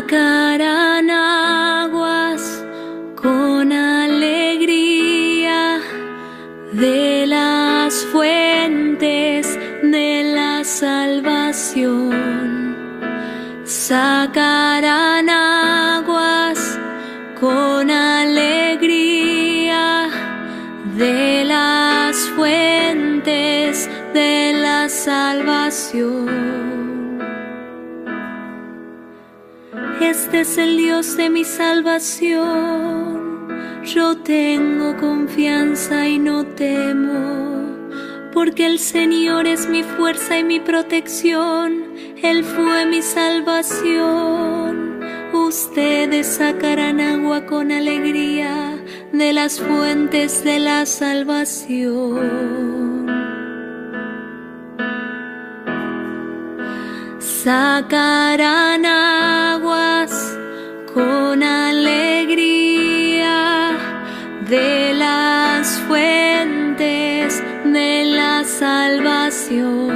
sacarán aguas con alegría de las fuentes de la salvación. Sacarán aguas con alegría de las fuentes de la salvación. Este es el Dios de mi salvación. Yo tengo confianza y no temo, porque el Señor es mi fuerza y mi protección. Él fue mi salvación. Ustedes sacarán agua con alegría de las fuentes de la salvación. Sacarán aguas con alegría de las fuentes de la salvación.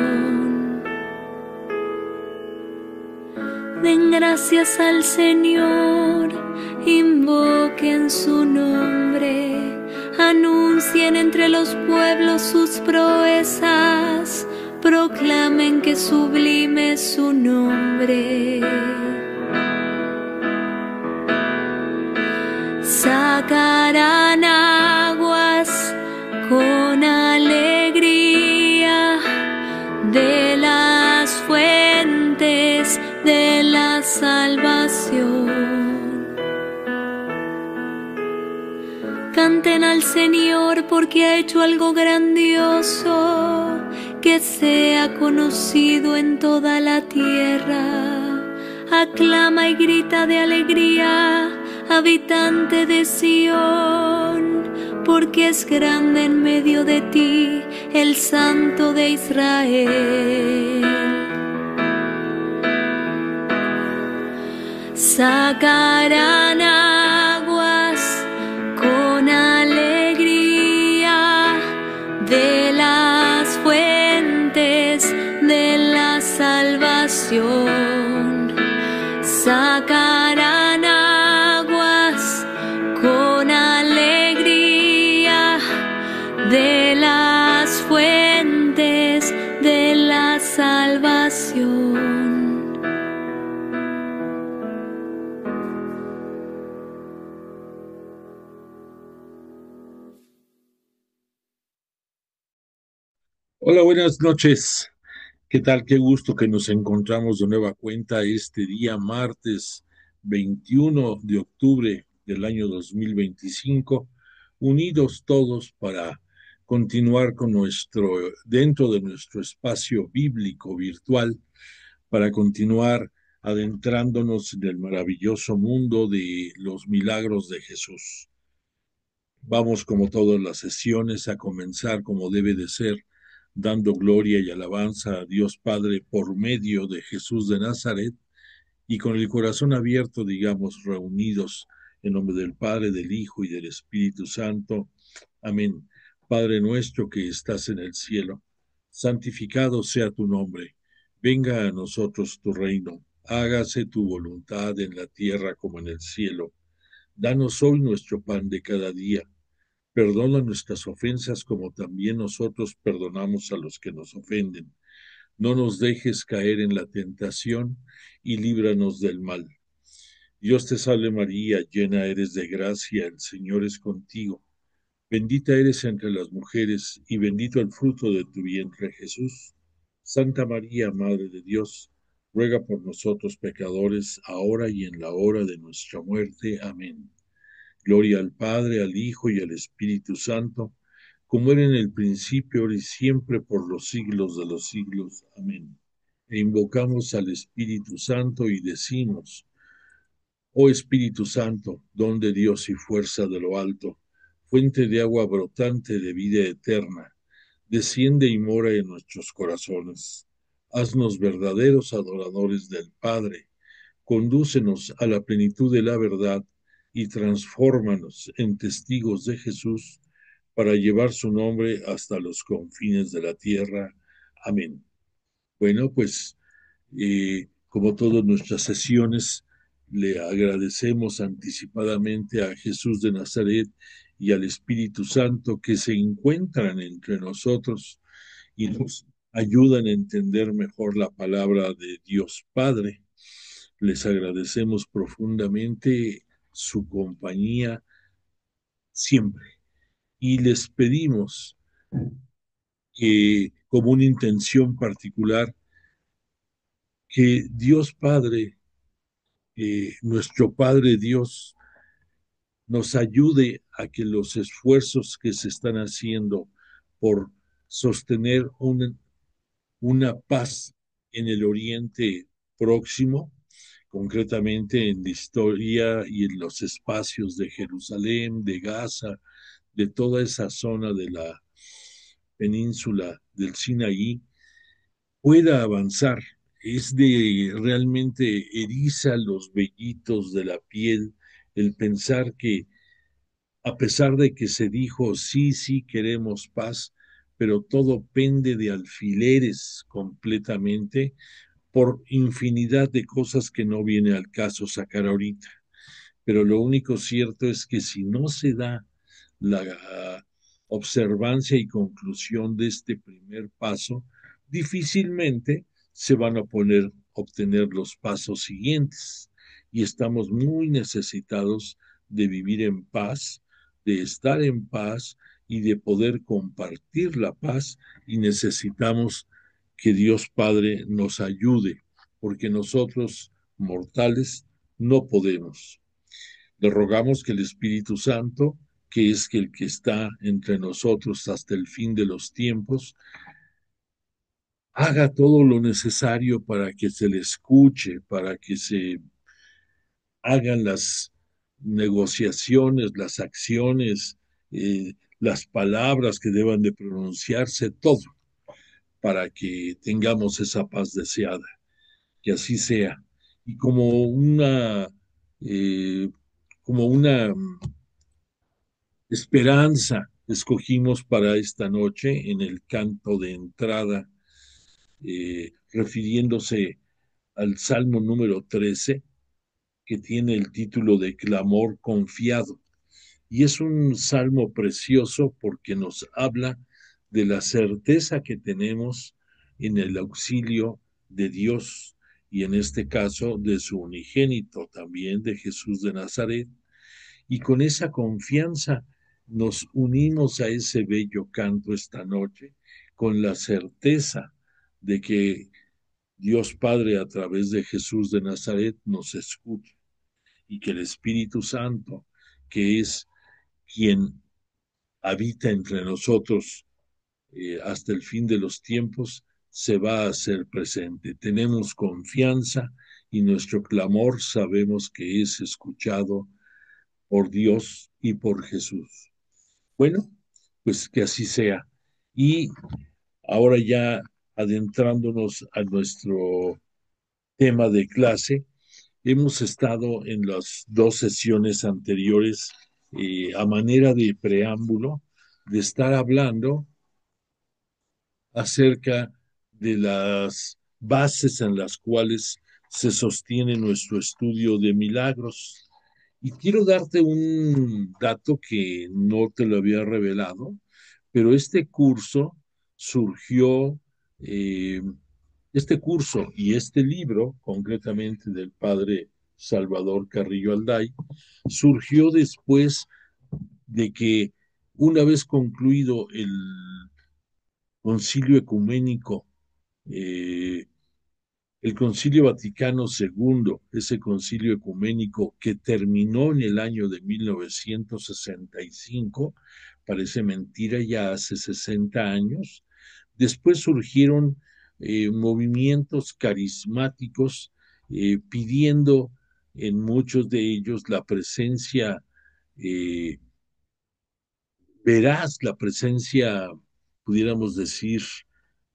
Den gracias al Señor, invoquen su nombre, anuncien entre los pueblos sus proezas, proclamen que sublime es su nombre. Sacarán aguas con alegría de las fuentes de la salvación. Canten al Señor porque ha hecho algo grandioso, que sea conocido en toda la tierra. Aclama y grita de alegría, habitante de Sión, porque es grande en medio de ti el Santo de Israel. Sacarán aguas con alegría de las fuentes de la salvación. Sacarán aguas con alegría de las fuentes de la salvación. Hola, buenas noches. ¿Qué tal? Qué gusto que nos encontramos de nueva cuenta este día martes 21 de octubre del año 2025, unidos todos para continuar con dentro de nuestro espacio bíblico virtual, para continuar adentrándonos en el maravilloso mundo de los milagros de Jesús. Vamos, como todas las sesiones, a comenzar como debe de ser, dando gloria y alabanza a Dios Padre por medio de Jesús de Nazaret, y con el corazón abierto, digamos, reunidos en nombre del Padre, del Hijo y del Espíritu Santo. Amén. Padre nuestro que estás en el cielo, santificado sea tu nombre. Venga a nosotros tu reino. Hágase tu voluntad en la tierra como en el cielo. Danos hoy nuestro pan de cada día. Perdona nuestras ofensas como también nosotros perdonamos a los que nos ofenden. No nos dejes caer en la tentación y líbranos del mal. Dios te salve María, llena eres de gracia, el Señor es contigo. Bendita eres entre las mujeres y bendito el fruto de tu vientre Jesús. Santa María, Madre de Dios, ruega por nosotros pecadores, ahora y en la hora de nuestra muerte. Amén. Gloria al Padre, al Hijo y al Espíritu Santo, como era en el principio, ahora y siempre, por los siglos de los siglos. Amén. E invocamos al Espíritu Santo y decimos: Oh Espíritu Santo, don de Dios y fuerza de lo alto, fuente de agua brotante de vida eterna, desciende y mora en nuestros corazones. Haznos verdaderos adoradores del Padre, condúcenos a la plenitud de la verdad y transfórmanos en testigos de Jesús para llevar su nombre hasta los confines de la tierra. Amén. Bueno, pues como todas nuestras sesiones, le agradecemos anticipadamente a Jesús de Nazaret y al Espíritu Santo que se encuentran entre nosotros y nos ayudan a entender mejor la palabra de Dios Padre. Les agradecemos profundamente su compañía siempre y les pedimos que, como una intención particular, que Dios Padre, nuestro Padre Dios, nos ayude a que los esfuerzos que se están haciendo por sostener una paz en el Oriente Próximo, concretamente en la historia y en los espacios de Jerusalén, de Gaza, de toda esa zona de la península del Sinaí, pueda avanzar. Es de realmente eriza los vellitos de la piel el pensar que a pesar de que se dijo sí, sí queremos paz, pero todo pende de alfileres completamente por infinidad de cosas que no viene al caso sacar ahorita. Pero lo único cierto es que si no se da la observancia y conclusión de este primer paso, difícilmente se van a obtener los pasos siguientes. Y estamos muy necesitados de vivir en paz, de estar en paz y de poder compartir la paz, y necesitamos que Dios Padre nos ayude, porque nosotros, mortales, no podemos. Le rogamos que el Espíritu Santo, que es el que está entre nosotros hasta el fin de los tiempos, haga todo lo necesario para que se le escuche, para que se hagan las negociaciones, las acciones, las palabras que deban de pronunciarse, todo, para que tengamos esa paz deseada. Que así sea. Y eh, como una esperanza escogimos para esta noche en el canto de entrada, refiriéndose al Salmo número 13, que tiene el título de Clamor Confiado. Y es un salmo precioso porque nos habla de la certeza que tenemos en el auxilio de Dios y en este caso de su unigénito, también de Jesús de Nazaret, y con esa confianza nos unimos a ese bello canto esta noche, con la certeza de que Dios Padre a través de Jesús de Nazaret nos escucha y que el Espíritu Santo, que es quien habita entre nosotros hasta el fin de los tiempos, se va a hacer presente. Tenemos confianza y nuestro clamor sabemos que es escuchado por Dios y por Jesús. Bueno, pues que así sea. Y ahora ya adentrándonos a nuestro tema de clase, hemos estado en las dos sesiones anteriores a manera de preámbulo de estar hablando acerca de las bases en las cuales se sostiene nuestro estudio de milagros. Y quiero darte un dato que no te lo había revelado, pero surgió, eh, este curso y este libro, concretamente del padre Salvador Carrillo Alday, surgió después de que una vez concluido el concilio ecuménico, eh, el Concilio Vaticano II, ese concilio ecuménico que terminó en el año de 1965, parece mentira, ya hace 60 años, después surgieron movimientos carismáticos pidiendo en muchos de ellos la presencia eh, veraz, la presencia, pudiéramos decir,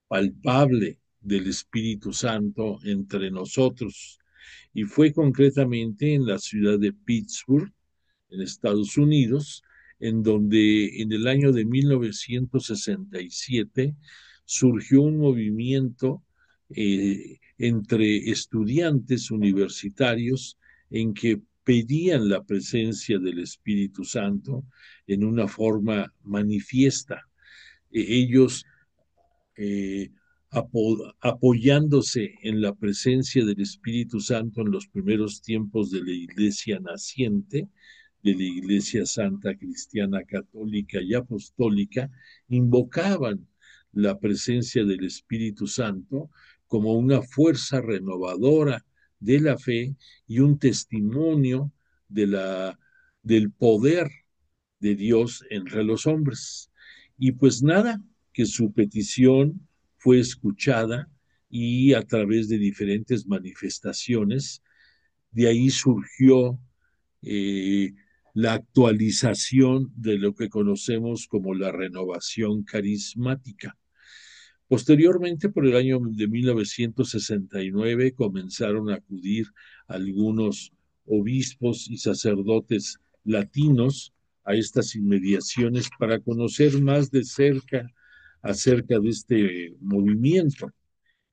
palpable del Espíritu Santo entre nosotros. Y fue concretamente en la ciudad de Pittsburgh, en Estados Unidos, en donde en el año de 1967 surgió un movimiento entre estudiantes universitarios en que pedían la presencia del Espíritu Santo en una forma manifiesta. Ellos eh, apoyándose en la presencia del Espíritu Santo en los primeros tiempos de la iglesia naciente, de la Iglesia Santa Cristiana Católica y Apostólica, invocaban la presencia del Espíritu Santo como una fuerza renovadora de la fe y un testimonio del poder de Dios entre los hombres. Y pues nada, que su petición fue escuchada y a través de diferentes manifestaciones, de ahí surgió eh, la actualización de lo que conocemos como la renovación carismática. Posteriormente, por el año de 1969, comenzaron a acudir algunos obispos y sacerdotes latinos a estas inmediaciones para conocer más de cerca acerca de este movimiento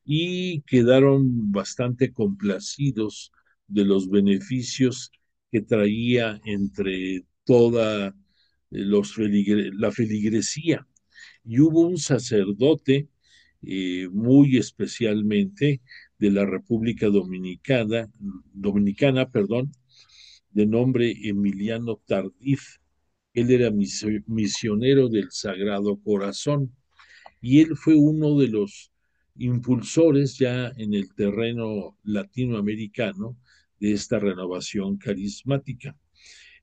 y quedaron bastante complacidos de los beneficios que traía entre toda la feligresía. Y hubo un sacerdote muy especialmente de la República Dominicana, perdón, de nombre Emiliano Tardif. Él era misionero del Sagrado Corazón y él fue uno de los impulsores ya en el terreno latinoamericano de esta renovación carismática.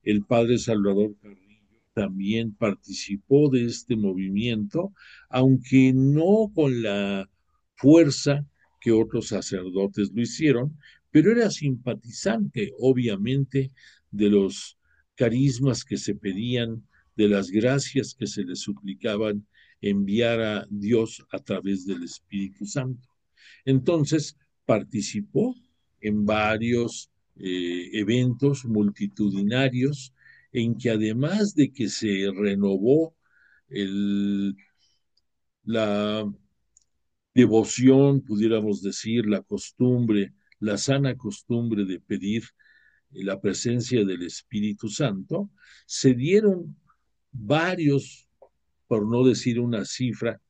El padre Salvador Carrillo también participó de este movimiento, aunque no con la fuerza que otros sacerdotes lo hicieron, pero era simpatizante, obviamente, de los carismas que se pedían, de las gracias que se le suplicaban enviar a Dios a través del Espíritu Santo. Entonces, participó en varios eventos multitudinarios en que además de que se renovó el, la devoción, pudiéramos decir, la costumbre, la sana costumbre de pedir la presencia del Espíritu Santo, se dieron varios, por no decir una cifra,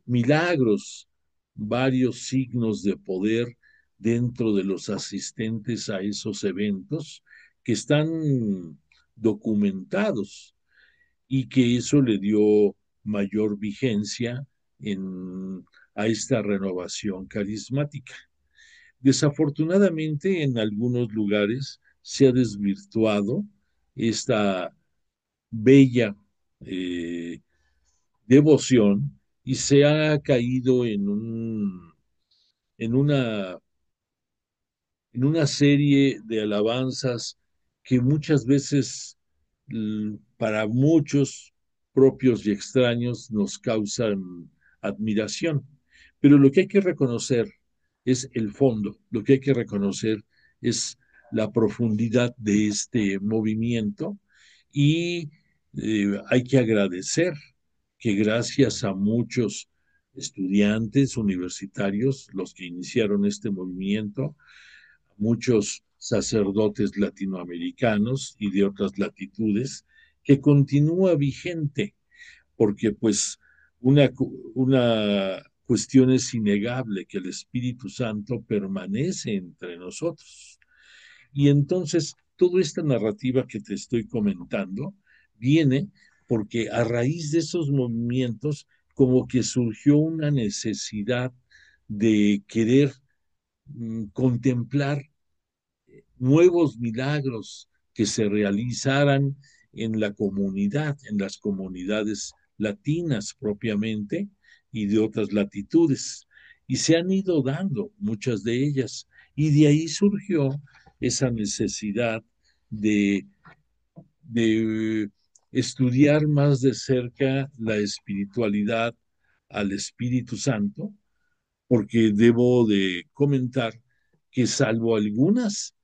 milagros, varios signos de poder dentro de los asistentes a esos eventos que están documentados y que eso le dio mayor vigencia en, a esta renovación carismática. Desafortunadamente, en algunos lugares se ha desvirtuado esta bella eh, devoción y se ha caído en, una, en una serie de alabanzas que muchas veces para muchos propios y extraños nos causan admiración. Pero lo que hay que reconocer es el fondo, lo que hay que reconocer es la profundidad de este movimiento y hay que agradecer que gracias a muchos estudiantes universitarios, los que iniciaron este movimiento, muchos sacerdotes latinoamericanos y de otras latitudes, que continúa vigente, porque pues una, una cuestión es innegable, que el Espíritu Santo permanece entre nosotros. Y entonces, toda esta narrativa que te estoy comentando viene porque a raíz de esos movimientos, como que surgió una necesidad de querer contemplar nuevos milagros que se realizaran en la comunidad, en las comunidades latinas propiamente y de otras latitudes. Y se han ido dando muchas de ellas. Y de ahí surgió esa necesidad de, de estudiar más de cerca la espiritualidad al Espíritu Santo, porque debo de comentar que salvo algunas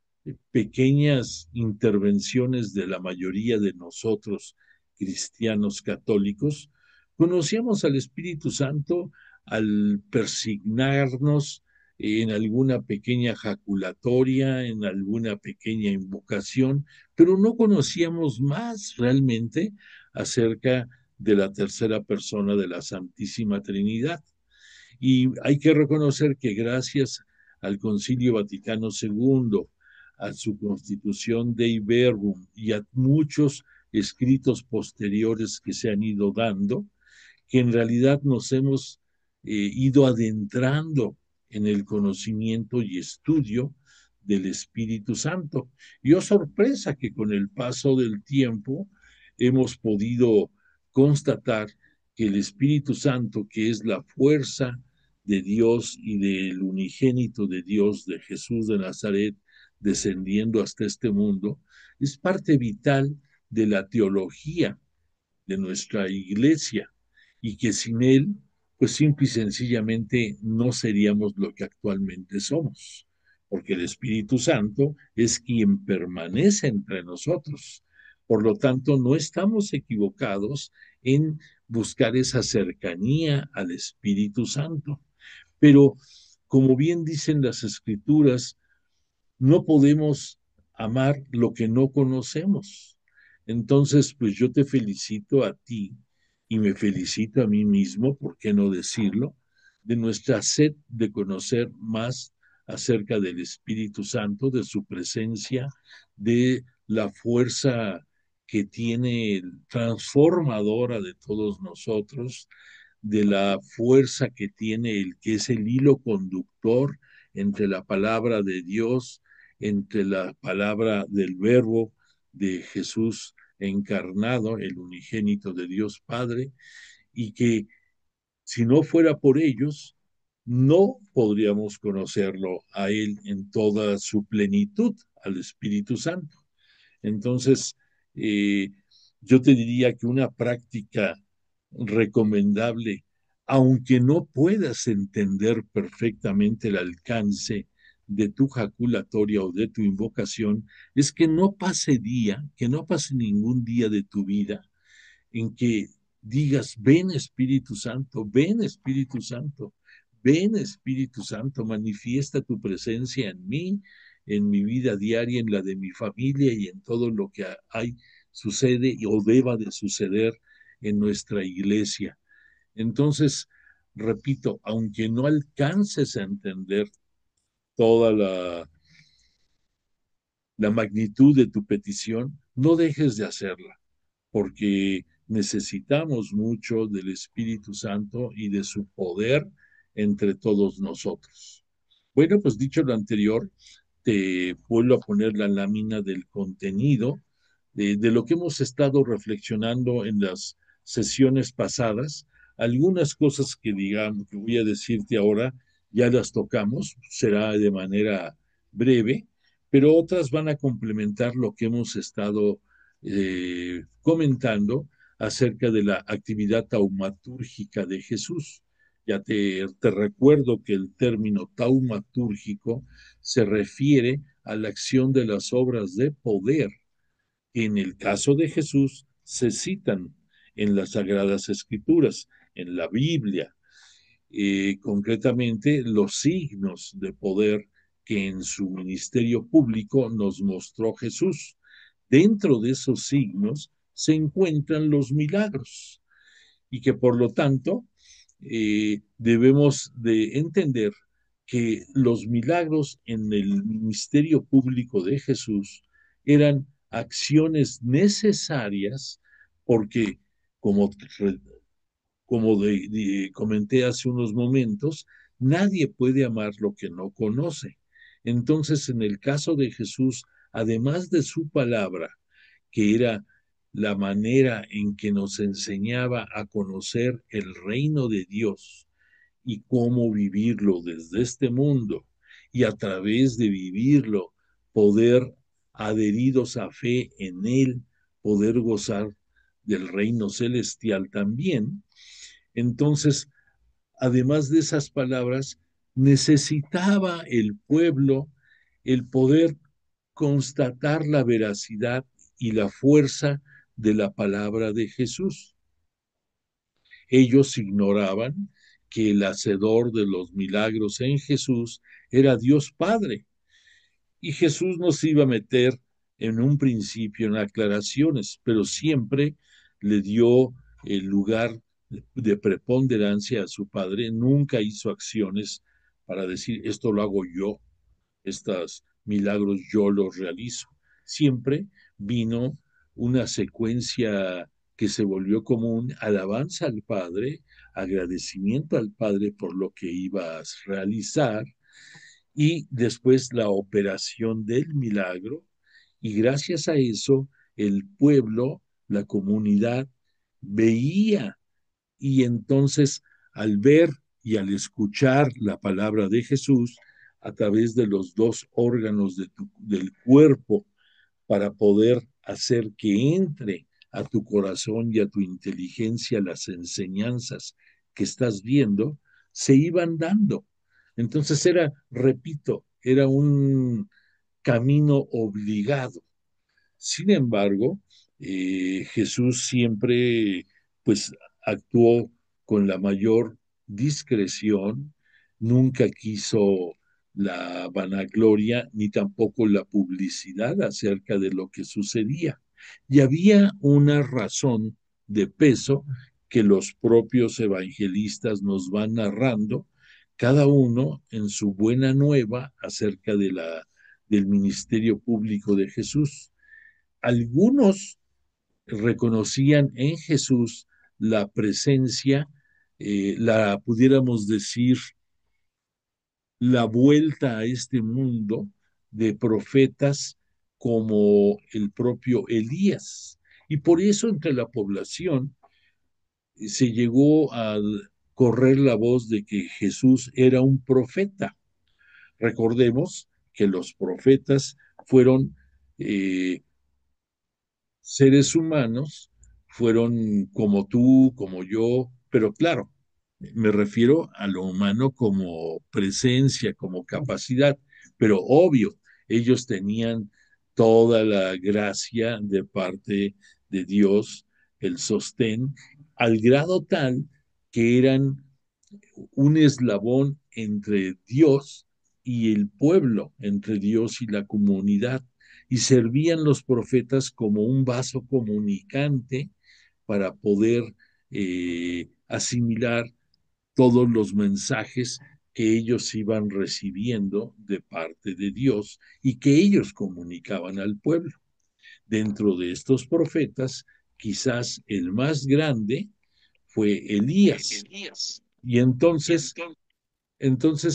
pequeñas intervenciones de la mayoría de nosotros cristianos católicos, conocíamos al Espíritu Santo al persignarnos en alguna pequeña jaculatoria, en alguna pequeña invocación, pero no conocíamos más realmente acerca de la tercera persona de la Santísima Trinidad. Y hay que reconocer que gracias al Concilio Vaticano II, a su constitución Dei Verbum y a muchos escritos posteriores que se han ido dando, que en realidad nos hemos ido adentrando en el conocimiento y estudio del Espíritu Santo. Y oh sorpresa que con el paso del tiempo hemos podido constatar que el Espíritu Santo, que es la fuerza de Dios y del unigénito de Dios, de Jesús de Nazaret, descendiendo hasta este mundo, es parte vital de la teología de nuestra iglesia y que sin él, pues simple y sencillamente no seríamos lo que actualmente somos, porque el Espíritu Santo es quien permanece entre nosotros. Por lo tanto, no estamos equivocados en buscar esa cercanía al Espíritu Santo. Pero, como bien dicen las Escrituras, no podemos amar lo que no conocemos. Entonces, pues yo te felicito a ti y me felicito a mí mismo, ¿por qué no decirlo?, de nuestra sed de conocer más acerca del Espíritu Santo, de su presencia, de la fuerza que tiene transformadora de todos nosotros, de la fuerza que tiene el que es el hilo conductor entre la palabra de Dios, entre la palabra del Verbo de Jesús encarnado, el unigénito de Dios Padre, y que si no fuera por ellos, no podríamos conocerlo a Él en toda su plenitud, al Espíritu Santo. Entonces, eh, yo te diría que una práctica recomendable, aunque no puedas entender perfectamente el alcance de tu jaculatoria o de tu invocación, es que no pase día, que no pase ningún día de tu vida en que digas, ven Espíritu Santo, ven Espíritu Santo, ven Espíritu Santo, manifiesta tu presencia en mí, en mi vida diaria, en la de mi familia y en todo lo que hay, sucede o deba de suceder en nuestra iglesia. Entonces, repito, aunque no alcances a entender toda la magnitud de tu petición, no dejes de hacerla porque necesitamos mucho del Espíritu Santo y de su poder entre todos nosotros. Bueno, pues dicho lo anterior, te vuelvo a poner la lámina del contenido de lo que hemos estado reflexionando en las sesiones pasadas. Algunas cosas que digamos que voy a decirte ahora ya las tocamos, será de manera breve, pero otras van a complementar lo que hemos estado comentando acerca de la actividad taumatúrgica de Jesús. Ya te recuerdo que el término taumatúrgico se refiere a la acción de las obras de poder que en el caso de Jesús se citan en las Sagradas Escrituras, en la Biblia, concretamente los signos de poder que en su ministerio público nos mostró Jesús. Dentro de esos signos se encuentran los milagros y que por lo tanto debemos de entender que los milagros en el ministerio público de Jesús eran acciones necesarias porque, como, comenté hace unos momentos, nadie puede amar lo que no conoce. Entonces, en el caso de Jesús, además de su palabra, que era la manera en que nos enseñaba a conocer el reino de Dios y cómo vivirlo desde este mundo y a través de vivirlo poder, adheridos a fe en Él, poder gozar del reino celestial también. Entonces, además de esas palabras, necesitaba el pueblo el poder constatar la veracidad y la fuerza de la palabra de Jesús. Ellos ignoraban que el hacedor de los milagros en Jesús era Dios Padre. Y Jesús nos iba a meter en un principio en aclaraciones, pero siempre le dio el lugar de preponderancia a su Padre. Nunca hizo acciones para decir, esto lo hago yo, estos milagros yo los realizo. Siempre vino una secuencia que se volvió común: alabanza al Padre, agradecimiento al Padre por lo que iba a realizar, y después la operación del milagro, y gracias a eso el pueblo, la comunidad, veía, y entonces al ver y al escuchar la palabra de Jesús a través de los dos órganos del cuerpo, para poder hacer que entre a tu corazón y a tu inteligencia las enseñanzas que estás viendo, se iban dando. Entonces era, repito, era un camino obligado. Sin embargo, Jesús siempre pues actuó con la mayor discreción, nunca quiso la vanagloria ni tampoco la publicidad acerca de lo que sucedía. Y había una razón de peso que los propios evangelistas nos van narrando, cada uno en su buena nueva acerca del ministerio público de Jesús. Algunos reconocían en Jesús la presencia, la pudiéramos decir, la vuelta a este mundo de profetas como el propio Elías. Y por eso entre la población se llegó a correr la voz de que Jesús era un profeta. Recordemos que los profetas fueron seres humanos, fueron como tú, como yo, pero claro, me refiero a lo humano como presencia, como capacidad, pero obvio, ellos tenían toda la gracia de parte de Dios, el sostén, al grado tal que eran un eslabón entre Dios y el pueblo, entre Dios y la comunidad, y servían los profetas como un vaso comunicante para poder asimilar todos los mensajes que ellos iban recibiendo de parte de Dios y que ellos comunicaban al pueblo. Dentro de estos profetas, quizás el más grande fue Elías. Y entonces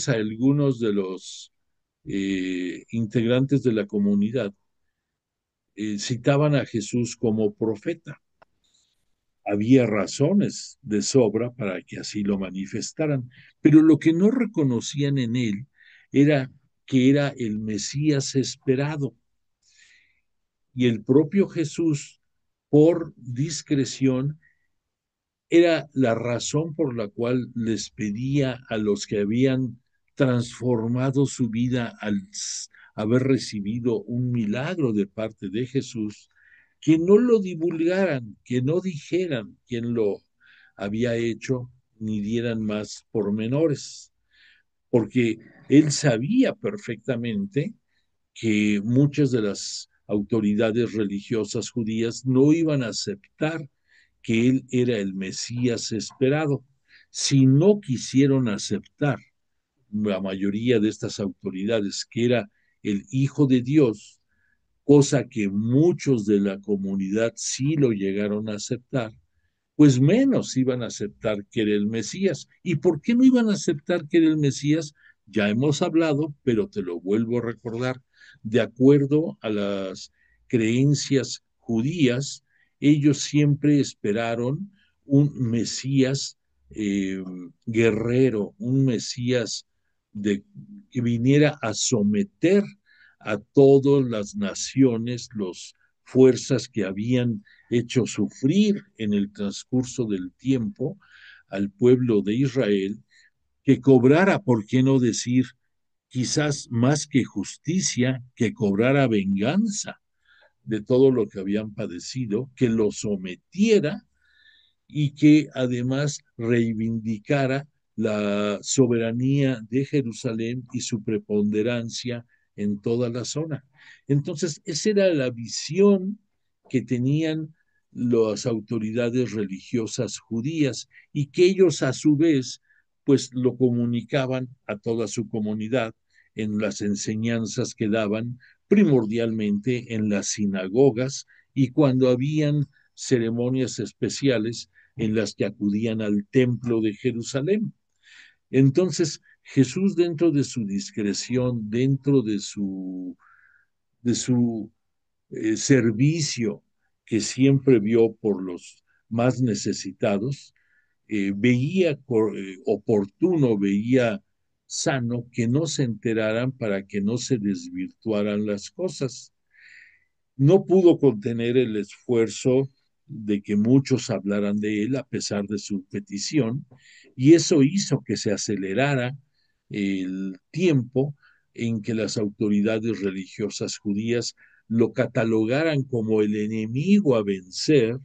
a algunos de los integrantes de la comunidad citaban a Jesús como profeta. Había razones de sobra para que así lo manifestaran, pero lo que no reconocían en él era que era el Mesías esperado. Y el propio Jesús, por discreción, era la razón por la cual les pedía a los que habían transformado su vida al haber recibido un milagro de parte de Jesús, que no lo divulgaran, que no dijeran quién lo había hecho, ni dieran más pormenores, porque él sabía perfectamente que muchas de las autoridades religiosas judías no iban a aceptar que él era el Mesías esperado. Si no quisieron aceptar la mayoría de estas autoridades que era el Hijo de Dios, cosa que muchos de la comunidad sí lo llegaron a aceptar, pues menos iban a aceptar que era el Mesías. ¿Y por qué no iban a aceptar que era el Mesías? Ya hemos hablado, pero te lo vuelvo a recordar. De acuerdo a las creencias judías, ellos siempre esperaron un Mesías guerrero, un Mesías que viniera a someter a todas las naciones, las fuerzas que habían hecho sufrir en el transcurso del tiempo al pueblo de Israel, que cobrara, por qué no decir, quizás más que justicia, que cobrara venganza de todo lo que habían padecido, que lo sometiera y que además reivindicara la soberanía de Jerusalén y su preponderancia en toda la zona. Entonces, esa era la visión que tenían las autoridades religiosas judías y que ellos a su vez pues lo comunicaban a toda su comunidad en las enseñanzas que daban primordialmente en las sinagogas y cuando habían ceremonias especiales en las que acudían al templo de Jerusalén. Entonces, Jesús dentro de su discreción, dentro de su servicio que siempre vio por los más necesitados, veía oportuno, veía sano que no se enteraran para que no se desvirtuaran las cosas. No pudo contener el esfuerzo de que muchos hablaran de él a pesar de su petición, y eso hizo que se acelerara el tiempo en que las autoridades religiosas judías lo catalogaran como el enemigo a vencer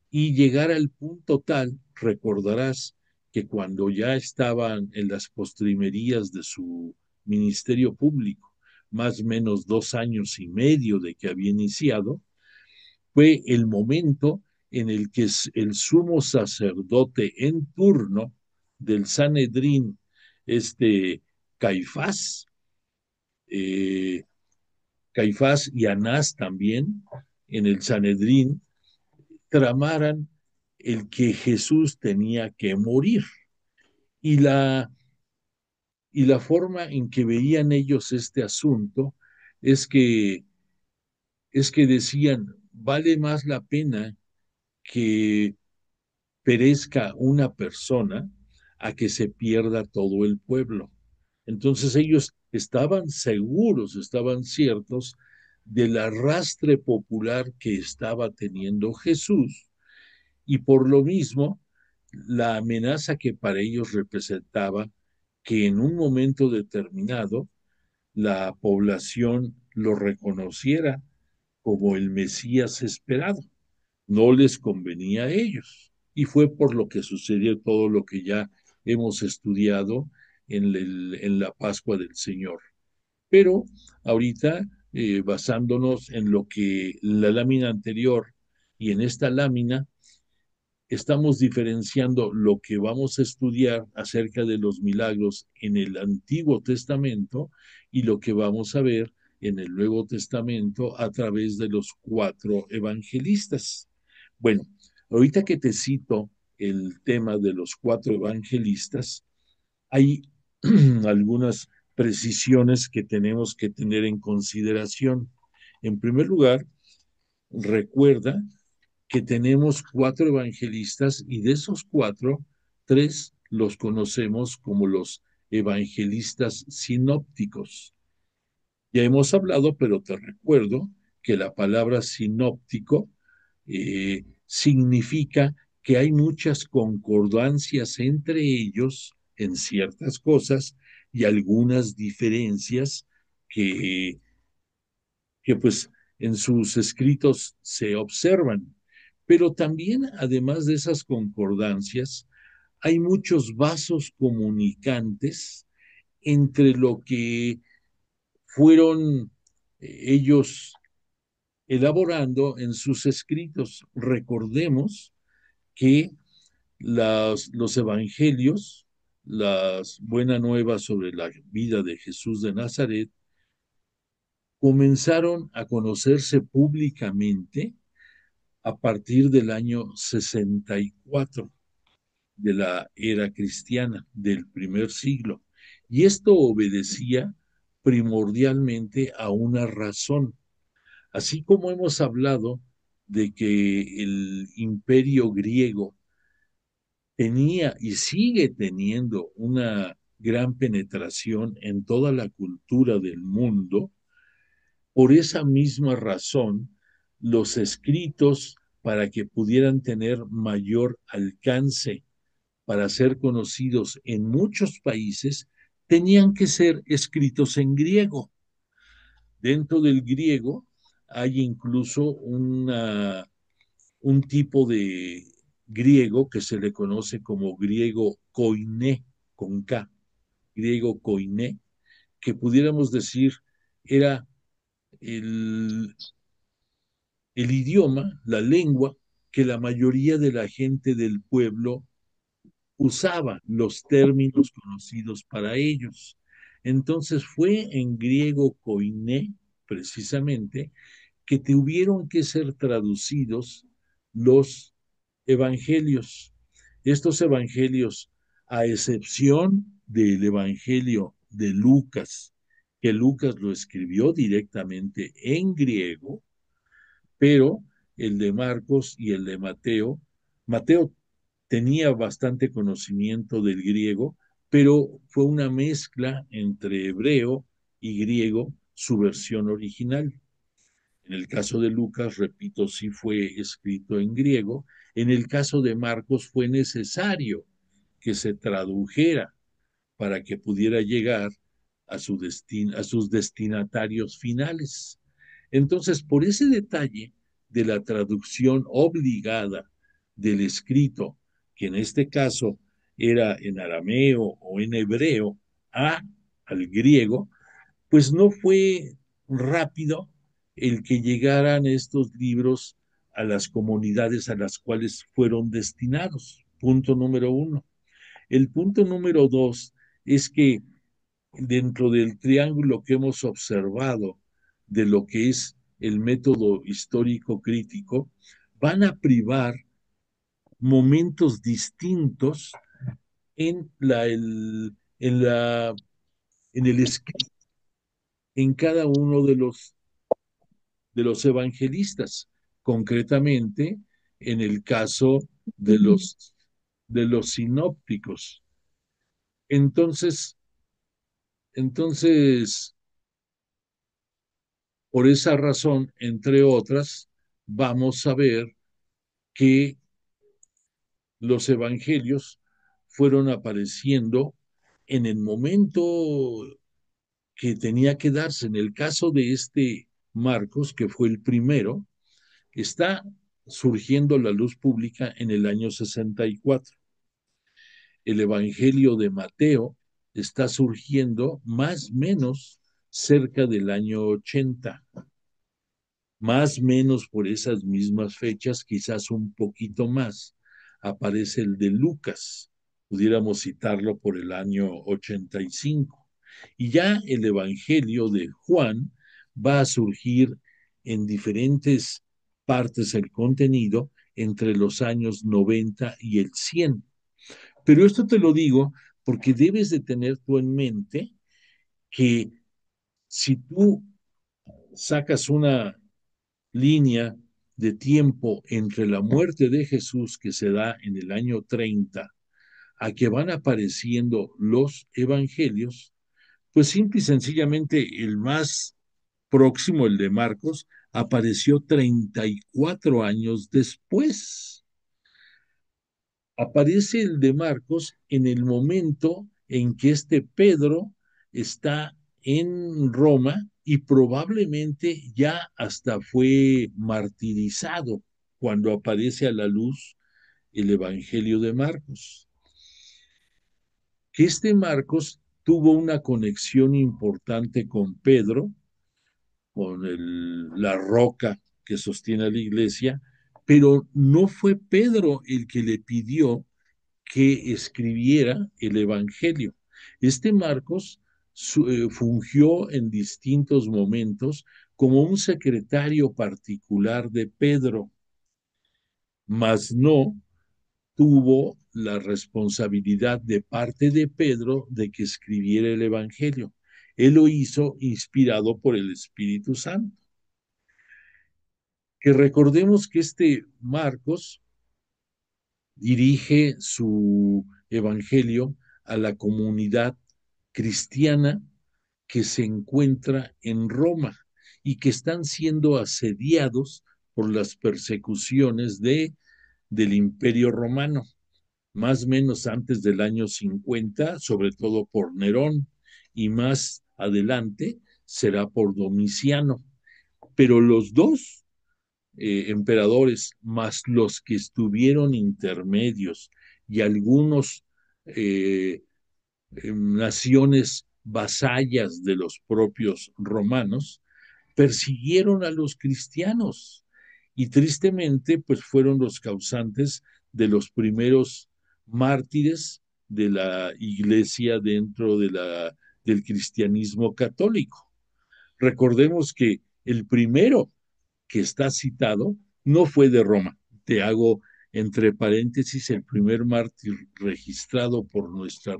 y llegar al punto tal, recordarás, que cuando ya estaban en las postrimerías de su ministerio público, más o menos 2 años y medio de que había iniciado, fue el momento en el que el sumo sacerdote en turno del Sanedrín, este Caifás, eh, Caifás y Anás también, en el Sanedrín, tramaran el que Jesús tenía que morir. Y la, y la forma en que veían ellos este asunto es que, es que decían, vale más la pena que perezca una persona a que se pierda todo el pueblo. Entonces ellos estaban seguros, estaban ciertos del arrastre popular que estaba teniendo Jesús y por lo mismo la amenaza que para ellos representaba que en un momento determinado la población lo reconociera como el Mesías esperado. No les convenía a ellos. Y fue por lo que sucedió todo lo que ya hemos estudiado en la Pascua del Señor. Pero ahorita, basándonos en lo que la lámina anterior y en esta lámina, estamos diferenciando lo que vamos a estudiar acerca de los milagros en el Antiguo Testamento y lo que vamos a ver en el Nuevo Testamento a través de los 4 evangelistas. Bueno, ahorita que te cito el tema de los 4 evangelistas, hay algunas precisiones que tenemos que tener en consideración. En primer lugar, recuerda que tenemos 4 evangelistas y de esos 4, 3 los conocemos como los evangelistas sinópticos. Ya hemos hablado, pero te recuerdo que la palabra sinóptico significa que hay muchas concordancias entre ellos en ciertas cosas y algunas diferencias que, que pues en sus escritos se observan. Pero también, además de esas concordancias, hay muchos vasos comunicantes entre lo que fueron ellos elaborando en sus escritos. Recordemos que los evangelios, las buenas nuevas sobre la vida de Jesús de Nazaret, comenzaron a conocerse públicamente a partir del año 64 de la era cristiana, del primer siglo. Y esto obedecía primordialmente a una razón. Así como hemos hablado de que el imperio griego tenía y sigue teniendo una gran penetración en toda la cultura del mundo, por esa misma razón, los escritos para que pudieran tener mayor alcance, para ser conocidos en muchos países, tenían que ser escritos en griego. Dentro del griego hay incluso un tipo de griego que se le conoce como griego koiné. con K, griego koiné, que pudiéramos decir era el, el idioma, la lengua que la mayoría de la gente del pueblo usaba, los términos conocidos para ellos. Entonces fue en griego koiné, precisamente, que tuvieron que ser traducidos los evangelios. Estos evangelios, a excepción del evangelio de Lucas, que Lucas lo escribió directamente en griego, pero el de Marcos y el de Mateo, Mateo tenía bastante conocimiento del griego, pero fue una mezcla entre hebreo y griego, su versión original. En el caso de Lucas, repito, sí fue escrito en griego. En el caso de Marcos fue necesario que se tradujera para que pudiera llegar a sus destinatarios finales. Entonces, por ese detalle de la traducción obligada del escrito, que en este caso era en arameo o en hebreo, al griego, pues no fue rápido el que llegaran estos libros a las comunidades a las cuales fueron destinados. Punto número uno. El punto número dos es que dentro del triángulo que hemos observado de lo que es el método histórico crítico, van a privar momentos distintos en en el escrito en cada uno de los evangelistas, concretamente en el caso de de los sinópticos. Entonces, entonces, por esa razón, entre otras, vamos a ver que los evangelios fueron apareciendo en el momento que tenía que darse. En el caso de este Marcos, que fue el primero, está surgiendo la luz pública en el año 64. El Evangelio de Mateo está surgiendo más o menos cerca del año 80, más o menos por esas mismas fechas, quizás un poquito más, aparece el de Lucas, pudiéramos citarlo por el año 85. Y ya el Evangelio de Juan va a surgir en diferentes partes del contenido entre los años 90 y el 100. Pero esto te lo digo porque debes de tener tú en mente que si tú sacas una línea de tiempo entre la muerte de Jesús que se da en el año 30 a que van apareciendo los evangelios, pues simple y sencillamente el más próximo, el de Marcos, apareció 34 años después. Aparece el de Marcos en el momento en que este Pedro está en Roma y probablemente ya hasta fue martirizado cuando aparece a la luz el Evangelio de Marcos. Que este Marcos tuvo una conexión importante con Pedro, con la roca que sostiene a la iglesia, pero no fue Pedro el que le pidió que escribiera el Evangelio. Este Marcos fungió en distintos momentos como un secretario particular de Pedro, mas no tuvo la responsabilidad de parte de Pedro de que escribiera el Evangelio. Él lo hizo inspirado por el Espíritu Santo. Que recordemos que este Marcos dirige su evangelio a la comunidad cristiana que se encuentra en Roma y que están siendo asediados por las persecuciones del Imperio Romano, más o menos antes del año 50, sobre todo por Nerón, y más adelante será por Domiciano. Pero los dos emperadores, más los que estuvieron intermedios y algunos naciones vasallas de los propios romanos, persiguieron a los cristianos y tristemente pues fueron los causantes de los primeros mártires de la iglesia dentro del cristianismo católico. Recordemos que el primero que está citado no fue de Roma. Te hago entre paréntesis, el primer mártir registrado por nuestra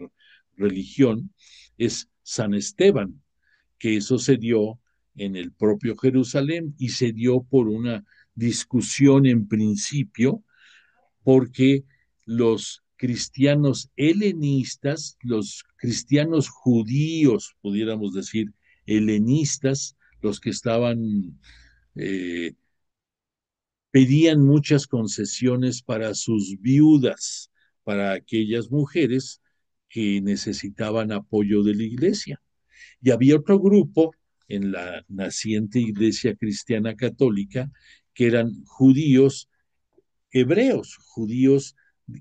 religión es San Esteban, que eso se dio en el propio Jerusalén y se dio por una discusión en principio, porque los cristianos helenistas, los cristianos judíos, pudiéramos decir, helenistas, los que estaban, eh, pedían muchas concesiones para sus viudas, para aquellas mujeres que necesitaban apoyo de la iglesia. Y había otro grupo en la naciente iglesia cristiana católica que eran judíos hebreos, judíos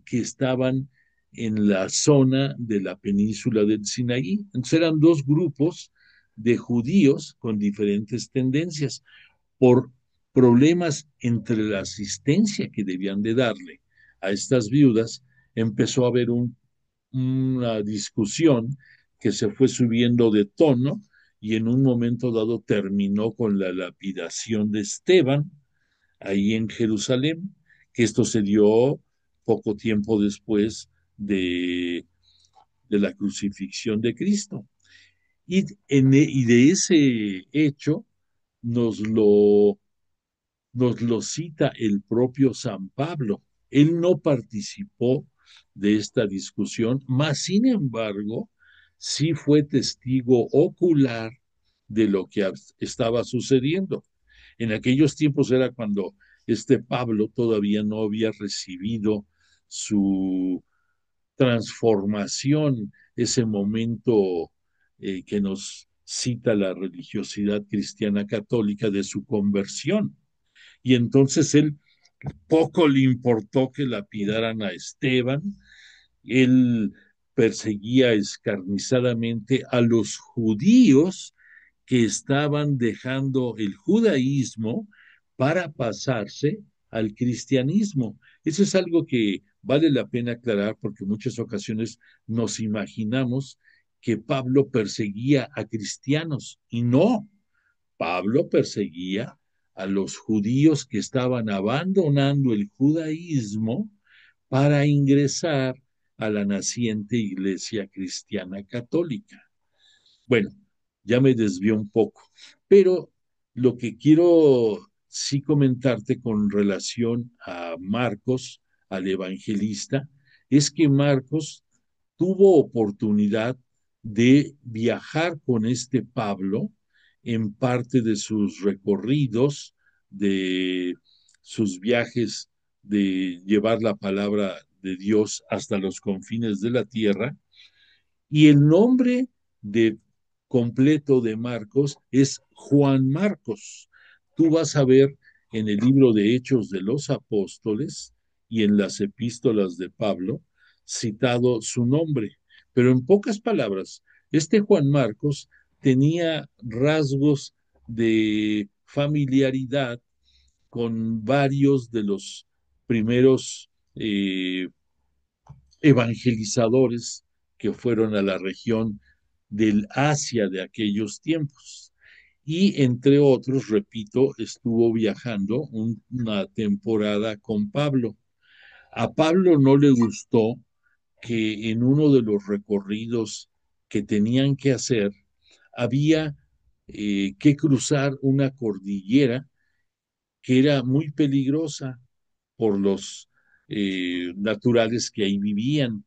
que estaban en la zona de la península del Sinaí. Entonces eran dos grupos de judíos con diferentes tendencias. Por problemas entre la asistencia que debían de darle a estas viudas, empezó a haber una discusión que se fue subiendo de tono y en un momento dado terminó con la lapidación de Esteban ahí en Jerusalén, que esto se dio poco tiempo después de la crucifixión de Cristo. Y de ese hecho nos lo, nos lo cita el propio San Pablo. Él no participó de esta discusión, mas sin embargo, sí fue testigo ocular de lo que estaba sucediendo. En aquellos tiempos era cuando este Pablo todavía no había recibido su transformación, ese momento que nos cita la religiosidad cristiana católica de su conversión. Y entonces él poco le importó que lapidaran a Esteban, él perseguía escarnizadamente a los judíos que estaban dejando el judaísmo para pasarse al cristianismo. Eso es algo que vale la pena aclarar porque en muchas ocasiones nos imaginamos que Pablo perseguía a cristianos y no, Pablo perseguía a los judíos que estaban abandonando el judaísmo para ingresar a la naciente iglesia cristiana católica. Bueno, ya me desvió un poco, pero lo que quiero sí comentarte con relación a Marcos, al evangelista, es que Marcos tuvo oportunidad de viajar con este Pablo en parte de sus recorridos, de sus viajes, de llevar la palabra de Dios hasta los confines de la tierra, y el nombre de completo de Marcos es Juan Marcos. Tú vas a ver en el libro de Hechos de los Apóstoles y en las epístolas de Pablo citado su nombre. Pero en pocas palabras, este Juan Marcos tenía rasgos de familiaridad con varios de los primeros evangelizadores que fueron a la región del Asia de aquellos tiempos. Y entre otros, repito, estuvo viajando una temporada con Pablo. A Pablo no le gustó que en uno de los recorridos que tenían que hacer había que cruzar una cordillera que era muy peligrosa por los naturales que ahí vivían,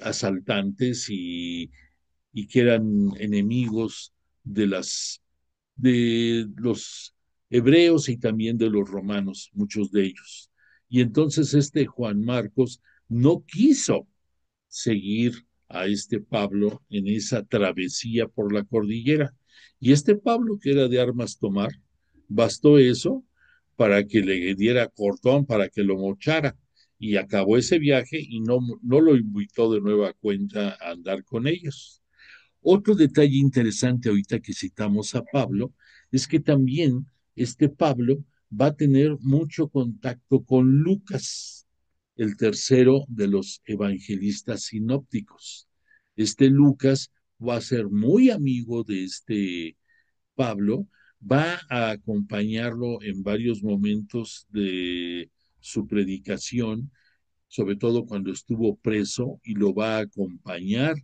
asaltantes y que eran enemigos de de los hebreos y también de los romanos, muchos de ellos. Y entonces este Juan Marcos no quiso seguir a este Pablo en esa travesía por la cordillera. Y este Pablo, que era de armas tomar, bastó eso para que le diera cordón, para que lo mochara. y acabó ese viaje y no lo invitó de nueva cuenta a andar con ellos. Otro detalle interesante ahorita que citamos a Pablo es que también este Pablo va a tener mucho contacto con Lucas, el tercero de los evangelistas sinópticos. Este Lucas va a ser muy amigo de este Pablo, va a acompañarlo en varios momentos de su predicación, sobre todo cuando estuvo preso, y lo va a acompañar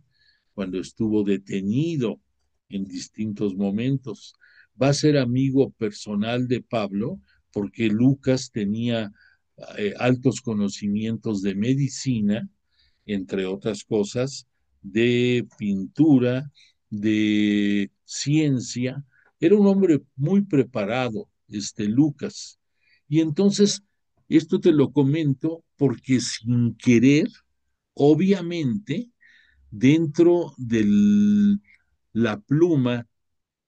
cuando estuvo detenido en distintos momentos. Va a ser amigo personal de Pablo porque Lucas tenía altos conocimientos de medicina, entre otras cosas, de pintura, de ciencia. Era un hombre muy preparado, este Lucas. Y entonces, esto te lo comento porque sin querer, obviamente, dentro de la pluma,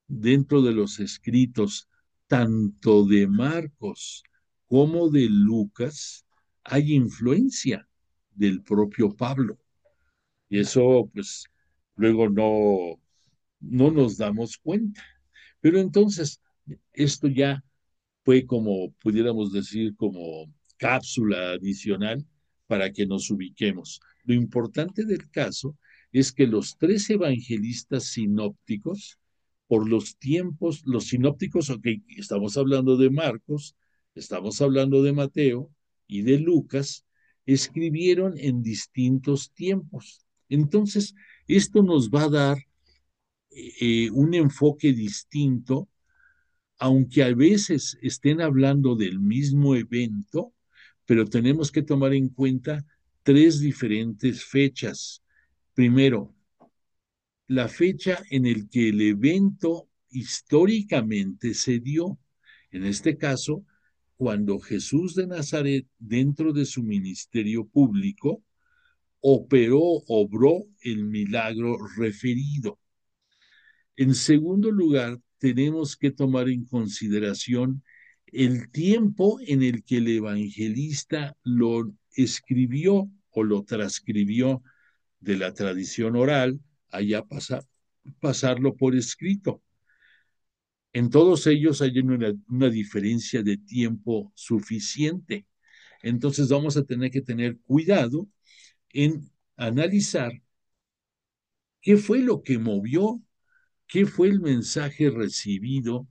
dentro de los escritos, tanto de Marcos como de Lucas, hay influencia del propio Pablo. Y eso, pues, luego no nos damos cuenta. Pero entonces, esto ya fue como, pudiéramos decir, como cápsula adicional para que nos ubiquemos. Lo importante del caso es que los tres evangelistas sinópticos, por los tiempos, los sinópticos, ok, estamos hablando de Marcos, estamos hablando de Mateo y de Lucas, escribieron en distintos tiempos. Entonces, esto nos va a dar un enfoque distinto, aunque a veces estén hablando del mismo evento, pero tenemos que tomar en cuenta tres diferentes fechas. Primero, la fecha en el que el evento históricamente se dio. En este caso, cuando Jesús de Nazaret, dentro de su ministerio público, obró el milagro referido. En segundo lugar, tenemos que tomar en consideración el tiempo en el que el evangelista lo escribió o lo transcribió de la tradición oral, allá pasarlo por escrito. En todos ellos hay una diferencia de tiempo suficiente. Entonces vamos a tener que tener cuidado en analizar qué fue lo que movió, qué fue el mensaje recibido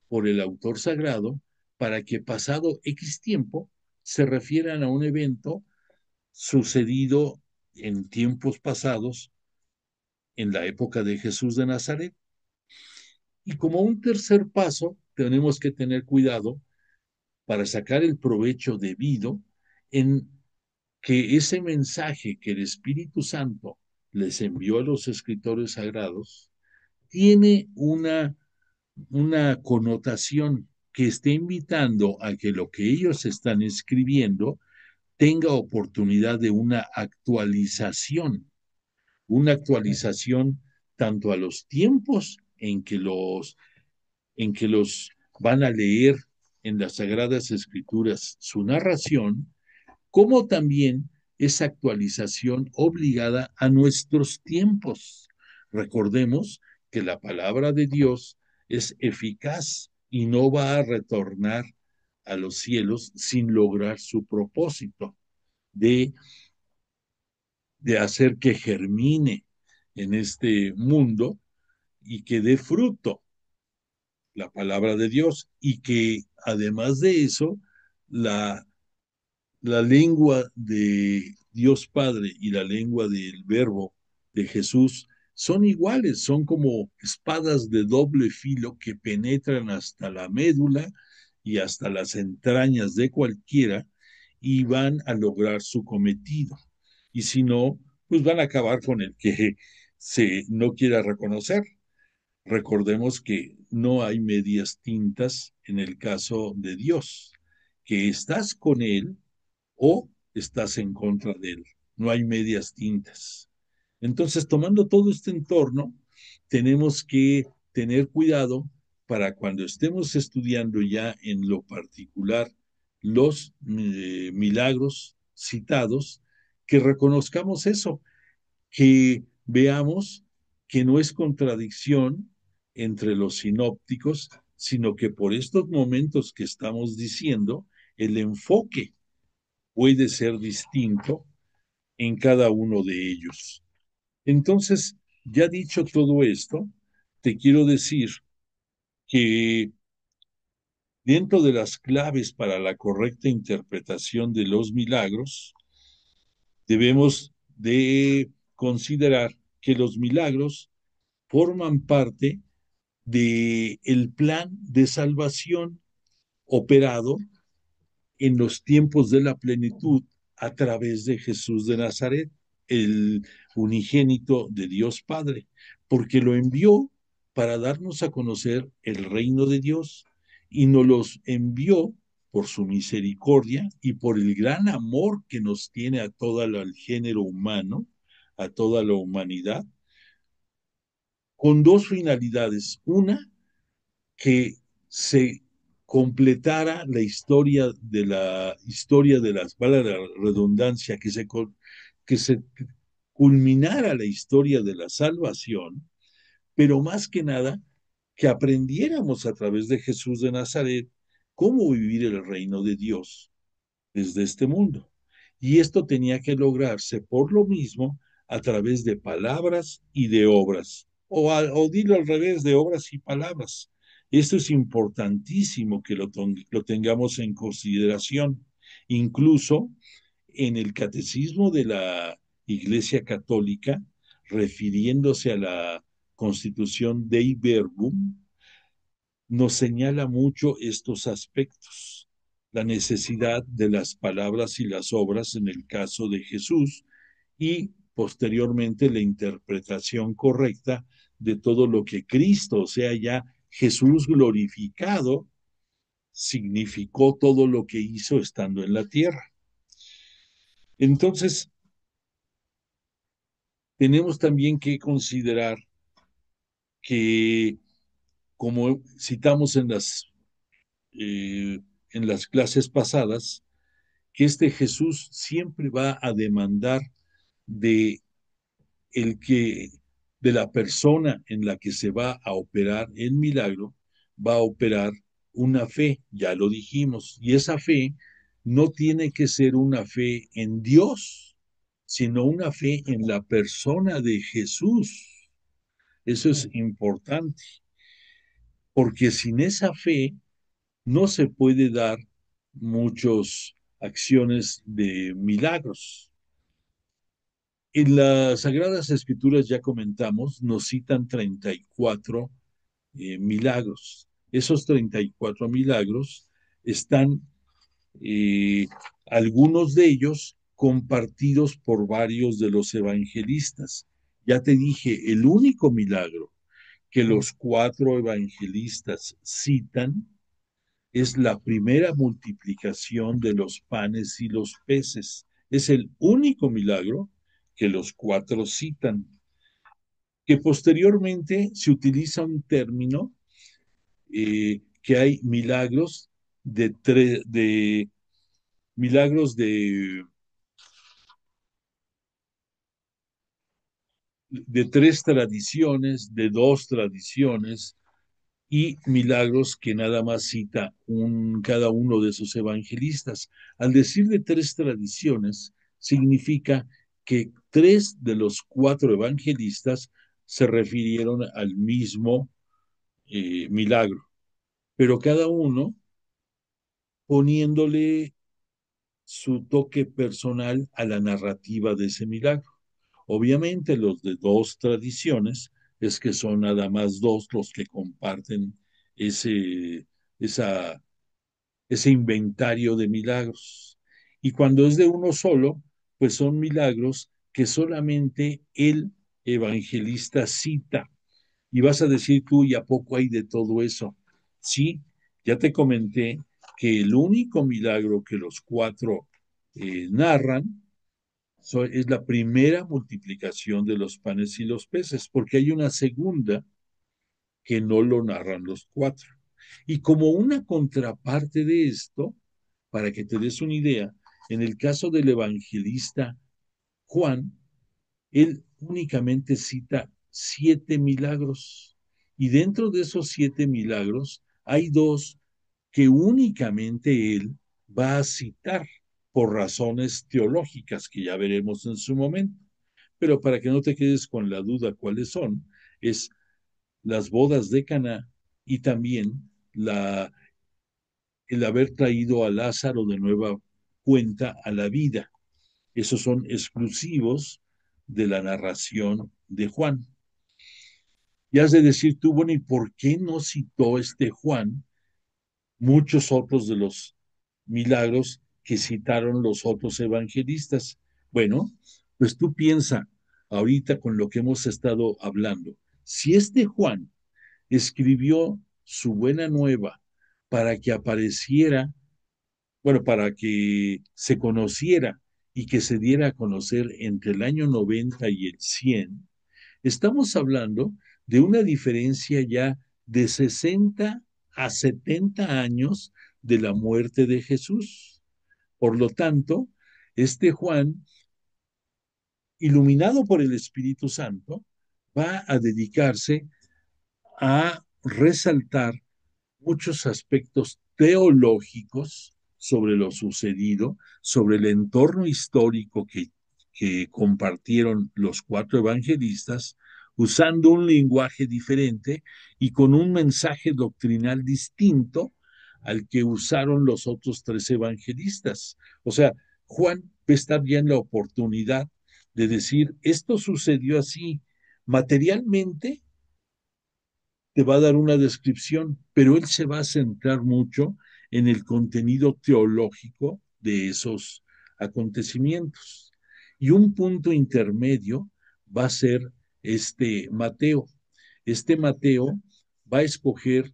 por el autor sagrado para que pasado X tiempo se refieran a un evento sucedido en tiempos pasados en la época de Jesús de Nazaret. Y como un tercer paso, tenemos que tener cuidado para sacar el provecho debido en que ese mensaje que el Espíritu Santo les envió a los escritores sagrados tiene una connotación que esté invitando a que lo que ellos están escribiendo tenga oportunidad de una actualización tanto a los tiempos en que los van a leer en las Sagradas Escrituras su narración, como también esa actualización obligada a nuestros tiempos. Recordemos que la palabra de Dios es eficaz y no va a retornar a los cielos sin lograr su propósito de, de hacer que germine en este mundo y que dé fruto la palabra de Dios y que además de eso, la la lengua de Dios Padre y la lengua del Verbo de Jesús son iguales, son como espadas de doble filo que penetran hasta la médula y hasta las entrañas de cualquiera y van a lograr su cometido. Y si no, pues van a acabar con el que se no quiera reconocer. Recordemos que no hay medias tintas en el caso de Dios, que estás con Él o estás en contra de él. No hay medias tintas. Entonces, tomando todo este entorno, tenemos que tener cuidado para cuando estemos estudiando ya en lo particular los milagros citados, que reconozcamos eso, que veamos que no es contradicción entre los sinópticos, sino que por estos momentos que estamos diciendo, el enfoque puede ser distinto en cada uno de ellos. Entonces, ya dicho todo esto, te quiero decir que dentro de las claves para la correcta interpretación de los milagros, debemos de considerar que los milagros forman parte de el plan de salvación operado en los tiempos de la plenitud a través de Jesús de Nazaret, el unigénito de Dios Padre, porque lo envió para darnos a conocer el reino de Dios y nos los envió por su misericordia y por el gran amor que nos tiene a todo el género humano, a toda la humanidad, con dos finalidades. Una, que se completara la historia de las, vale la redundancia, que se culminara la historia de la salvación, pero más que nada que aprendiéramos a través de Jesús de Nazaret cómo vivir el reino de Dios desde este mundo. Y esto tenía que lograrse por lo mismo a través de palabras y de obras, o dilo al revés, de obras y palabras. Esto es importantísimo que lo tengamos en consideración. Incluso en el catecismo de la Iglesia Católica, refiriéndose a la Constitución Dei Verbum, nos señala mucho estos aspectos, la necesidad de las palabras y las obras en el caso de Jesús y posteriormente la interpretación correcta de todo lo que Cristo, o sea, ya Jesús glorificado, significó todo lo que hizo estando en la tierra. Entonces, tenemos también que considerar que, como citamos en las clases pasadas, que este Jesús siempre va a demandar de el que de la persona en la que se va a operar el milagro, va a operar una fe, ya lo dijimos, y esa fe no tiene que ser una fe en Dios, sino una fe en la persona de Jesús. Eso es importante, porque sin esa fe no se puede dar muchas acciones de milagros. En las Sagradas Escrituras, ya comentamos, nos citan 34 milagros. Esos 34 milagros están, eh, algunos de ellos, compartidos por varios de los evangelistas. Ya te dije, el único milagro que los 4 evangelistas citan es la primera multiplicación de los panes y los peces. Es el único milagro que los 4 citan, que posteriormente se utiliza un término que hay milagros de milagros de 3 tradiciones, de 2 tradiciones, y milagros que nada más cita cada uno de esos evangelistas. Al decir de 3 tradiciones, significa que 3 de los 4 evangelistas se refirieron al mismo milagro, pero cada uno poniéndole su toque personal a la narrativa de ese milagro. Obviamente los de 2 tradiciones es que son nada más 2 los que comparten ese, esa, ese inventario de milagros. Y cuando es de uno solo, pues son milagros que solamente el evangelista cita. Y vas a decir tú, ¿y a poco hay de todo eso? Sí, ya te comenté que el único milagro que los 4 narran es la primera multiplicación de los panes y los peces, porque hay una segunda que no lo narran los 4. Y como una contraparte de esto, para que te des una idea, En el caso del evangelista Juan, él únicamente cita 7 milagros. Y dentro de esos 7 milagros hay dos que únicamente él va a citar por razones teológicas que ya veremos en su momento. Pero para que no te quedes con la duda cuáles son, es las bodas de Caná y también el haber traído a Lázaro de nueva cuenta a la vida. Esos son exclusivos de la narración de Juan. Y has de decir tú, bueno, ¿y por qué no citó este Juan muchos otros de los milagros que citaron los otros evangelistas? Bueno, pues tú piensa ahorita con lo que hemos estado hablando. Si este Juan escribió su buena nueva para que apareciera, bueno, para que se conociera y que se diera a conocer entre el año 90 y el 100, estamos hablando de una diferencia ya de 60 a 70 años de la muerte de Jesús. Por lo tanto, este Juan, iluminado por el Espíritu Santo, va a dedicarse a resaltar muchos aspectos teológicos sobre lo sucedido, sobre el entorno histórico que compartieron los cuatro evangelistas, usando un lenguaje diferente y con un mensaje doctrinal distinto al que usaron los otros tres evangelistas. O sea, Juan está bien la oportunidad de decir, esto sucedió así, materialmente te va a dar una descripción, pero él se va a centrar mucho en el contenido teológico de esos acontecimientos. Y un punto intermedio va a ser este Mateo. Este Mateo va a escoger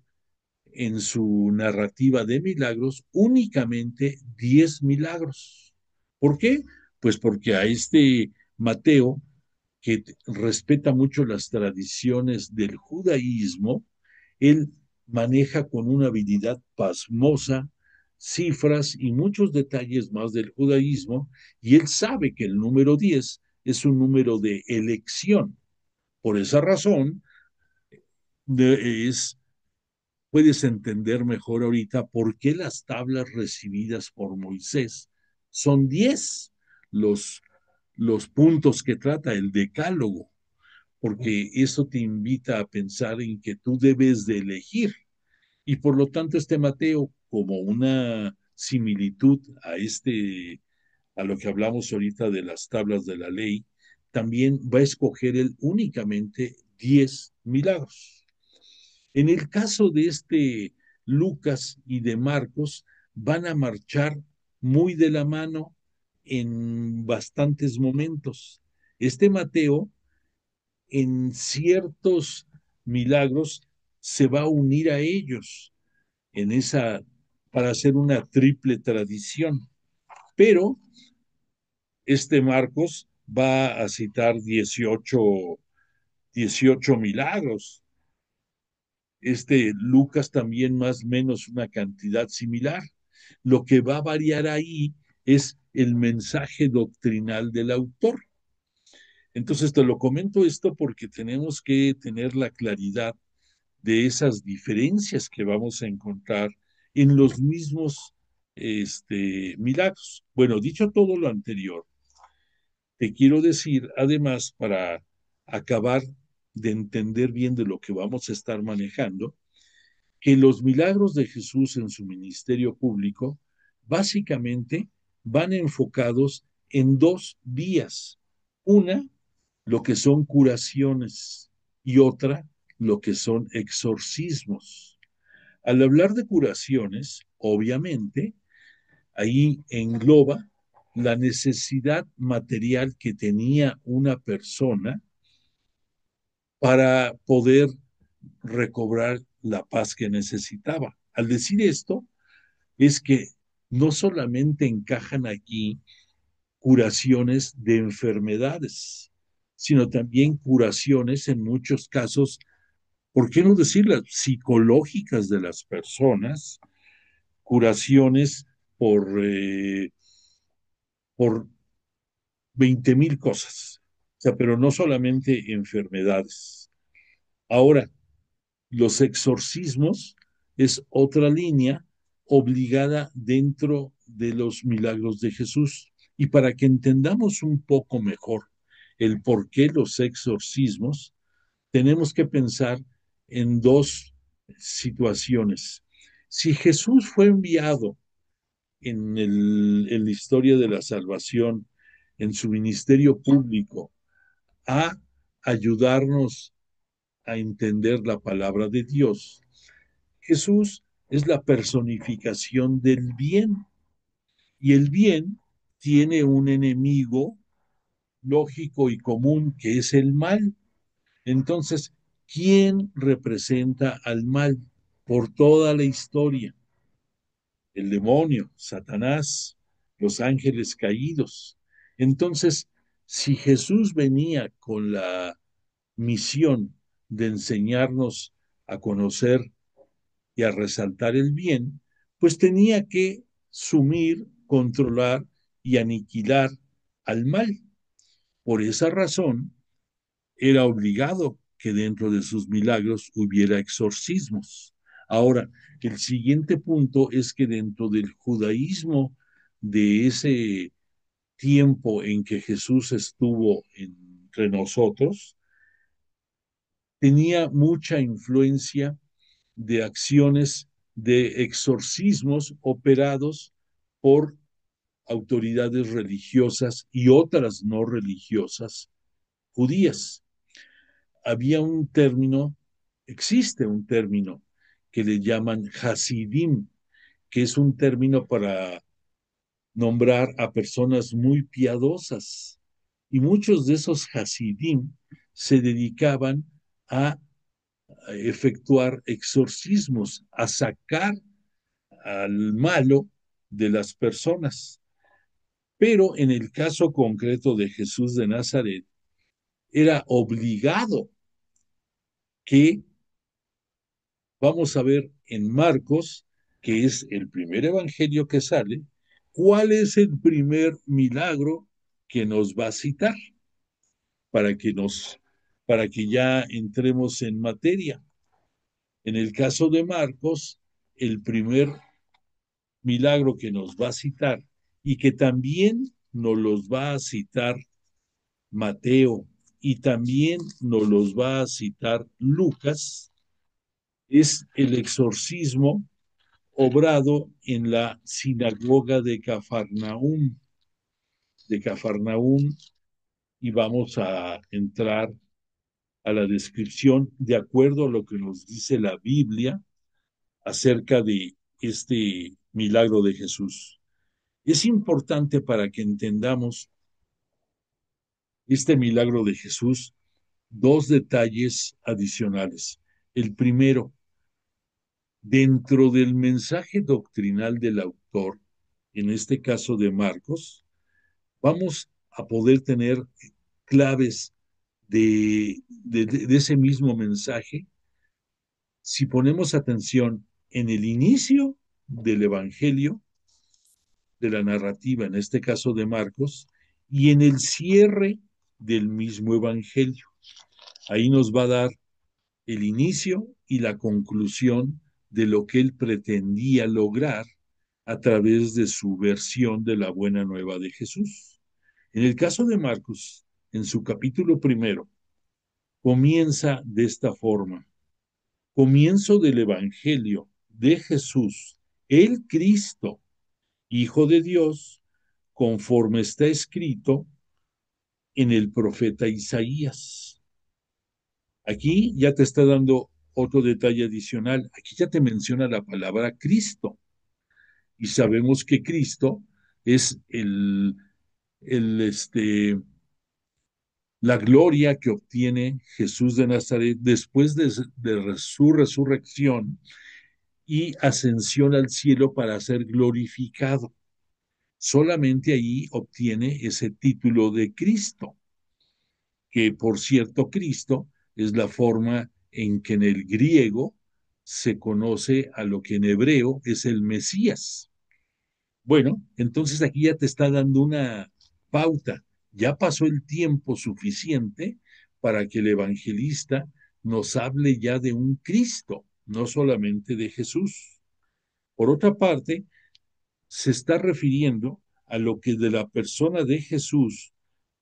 en su narrativa de milagros únicamente 10 milagros. ¿Por qué? Pues porque a este Mateo, que respeta mucho las tradiciones del judaísmo, él maneja con una habilidad pasmosa cifras y muchos detalles más del judaísmo, y él sabe que el número 10 es un número de elección. Por esa razón, es puedes entender mejor ahorita por qué las tablas recibidas por Moisés son 10 los, los puntos que trata el decálogo, porque eso te invita a pensar en que tú debes de elegir. Y por lo tanto, este Mateo, como una similitud a lo que hablamos ahorita de las tablas de la ley, también va a escoger él únicamente 10 milagros. En el caso de este Lucas y de Marcos, van a marchar muy de la mano en bastantes momentos. Este Mateo, en ciertos milagros, se va a unir a ellos en esa para hacer una triple tradición. Pero este Marcos va a citar 18 milagros, Lucas también más o menos una cantidad similar. Lo que va a variar ahí es el mensaje doctrinal del autor. Entonces te lo comento esto porque tenemos que tener la claridad de esas diferencias que vamos a encontrar en los mismos milagros. Bueno, dicho todo lo anterior, te quiero decir, además, para acabar de entender bien de lo que vamos a estar manejando, que los milagros de Jesús en su ministerio público básicamente van enfocados en dos vías. Una, lo que son curaciones y otra, lo que son exorcismos. Al hablar de curaciones, obviamente, ahí engloba la necesidad material que tenía una persona para poder recobrar la paz que necesitaba. Al decir esto, es que no solamente encajan aquí curaciones de enfermedades, sino también curaciones en muchos casos, ¿por qué no decirlas? Psicológicas de las personas, curaciones por por 20,000 cosas. O sea, pero no solamente enfermedades. Ahora, los exorcismos es otra línea obligada dentro de los milagros de Jesús. Y para que entendamos un poco mejor el por qué los exorcismos, tenemos que pensar en dos situaciones. Si Jesús fue enviado en la historia de la salvación, en su ministerio público, a ayudarnos a entender la palabra de Dios, Jesús es la personificación del bien y el bien tiene un enemigo lógico y común que es el mal. Entonces, ¿quién representa al mal por toda la historia? El demonio, Satanás, los ángeles caídos. Entonces, si Jesús venía con la misión de enseñarnos a conocer y a resaltar el bien, pues tenía que sumir, controlar y aniquilar al mal. Por esa razón, era obligado que dentro de sus milagros hubiera exorcismos. Ahora, el siguiente punto es que dentro del judaísmo de ese tiempo en que Jesús estuvo entre nosotros, tenía mucha influencia de acciones de exorcismos operados por autoridades religiosas y otras no religiosas judías. Había un término, existe un término que le llaman Hasidim, que es un término para nombrar a personas muy piadosas. Y muchos de esos Hasidim se dedicaban a efectuar exorcismos, a sacar al malo de las personas. Pero en el caso concreto de Jesús de Nazaret, era obligado que, vamos a ver en Marcos, que es el primer evangelio que sale, cuál es el primer milagro que nos va a citar para que para que ya entremos en materia. En el caso de Marcos, el primer milagro que nos va a citar y que también nos los va a citar Mateo y también nos los va a citar Lucas, es el exorcismo obrado en la sinagoga de Cafarnaúm, y vamos a entrar a la descripción de acuerdo a lo que nos dice la Biblia acerca de este milagro de Jesús. Es importante para que entendamos este milagro de Jesús dos detalles adicionales. El primero, dentro del mensaje doctrinal del autor, en este caso de Marcos, vamos a poder tener claves de ese mismo mensaje si ponemos atención en el inicio del Evangelio, de la narrativa, en este caso de Marcos, y en el cierre del mismo Evangelio. Ahí nos va a dar el inicio y la conclusión de lo que él pretendía lograr a través de su versión de la Buena Nueva de Jesús. En el caso de Marcos, en su capítulo primero, comienza de esta forma: comienzo del Evangelio de Jesús, el Cristo, Hijo de Dios, conforme está escrito en el profeta Isaías. Aquí ya te está dando otro detalle adicional. Aquí ya te menciona la palabra Cristo. Y sabemos que Cristo es el la gloria que obtiene Jesús de Nazaret después de su resurrección y ascensión al cielo para ser glorificado. Solamente ahí obtiene ese título de Cristo, que por cierto Cristo es la forma en que en el griego se conoce a lo que en hebreo es el Mesías. Bueno, entonces aquí ya te está dando una pauta. Ya pasó el tiempo suficiente para que el evangelista nos hable ya de un Cristo, no solamente de Jesús. Por otra parte, se está refiriendo a lo que de la persona de Jesús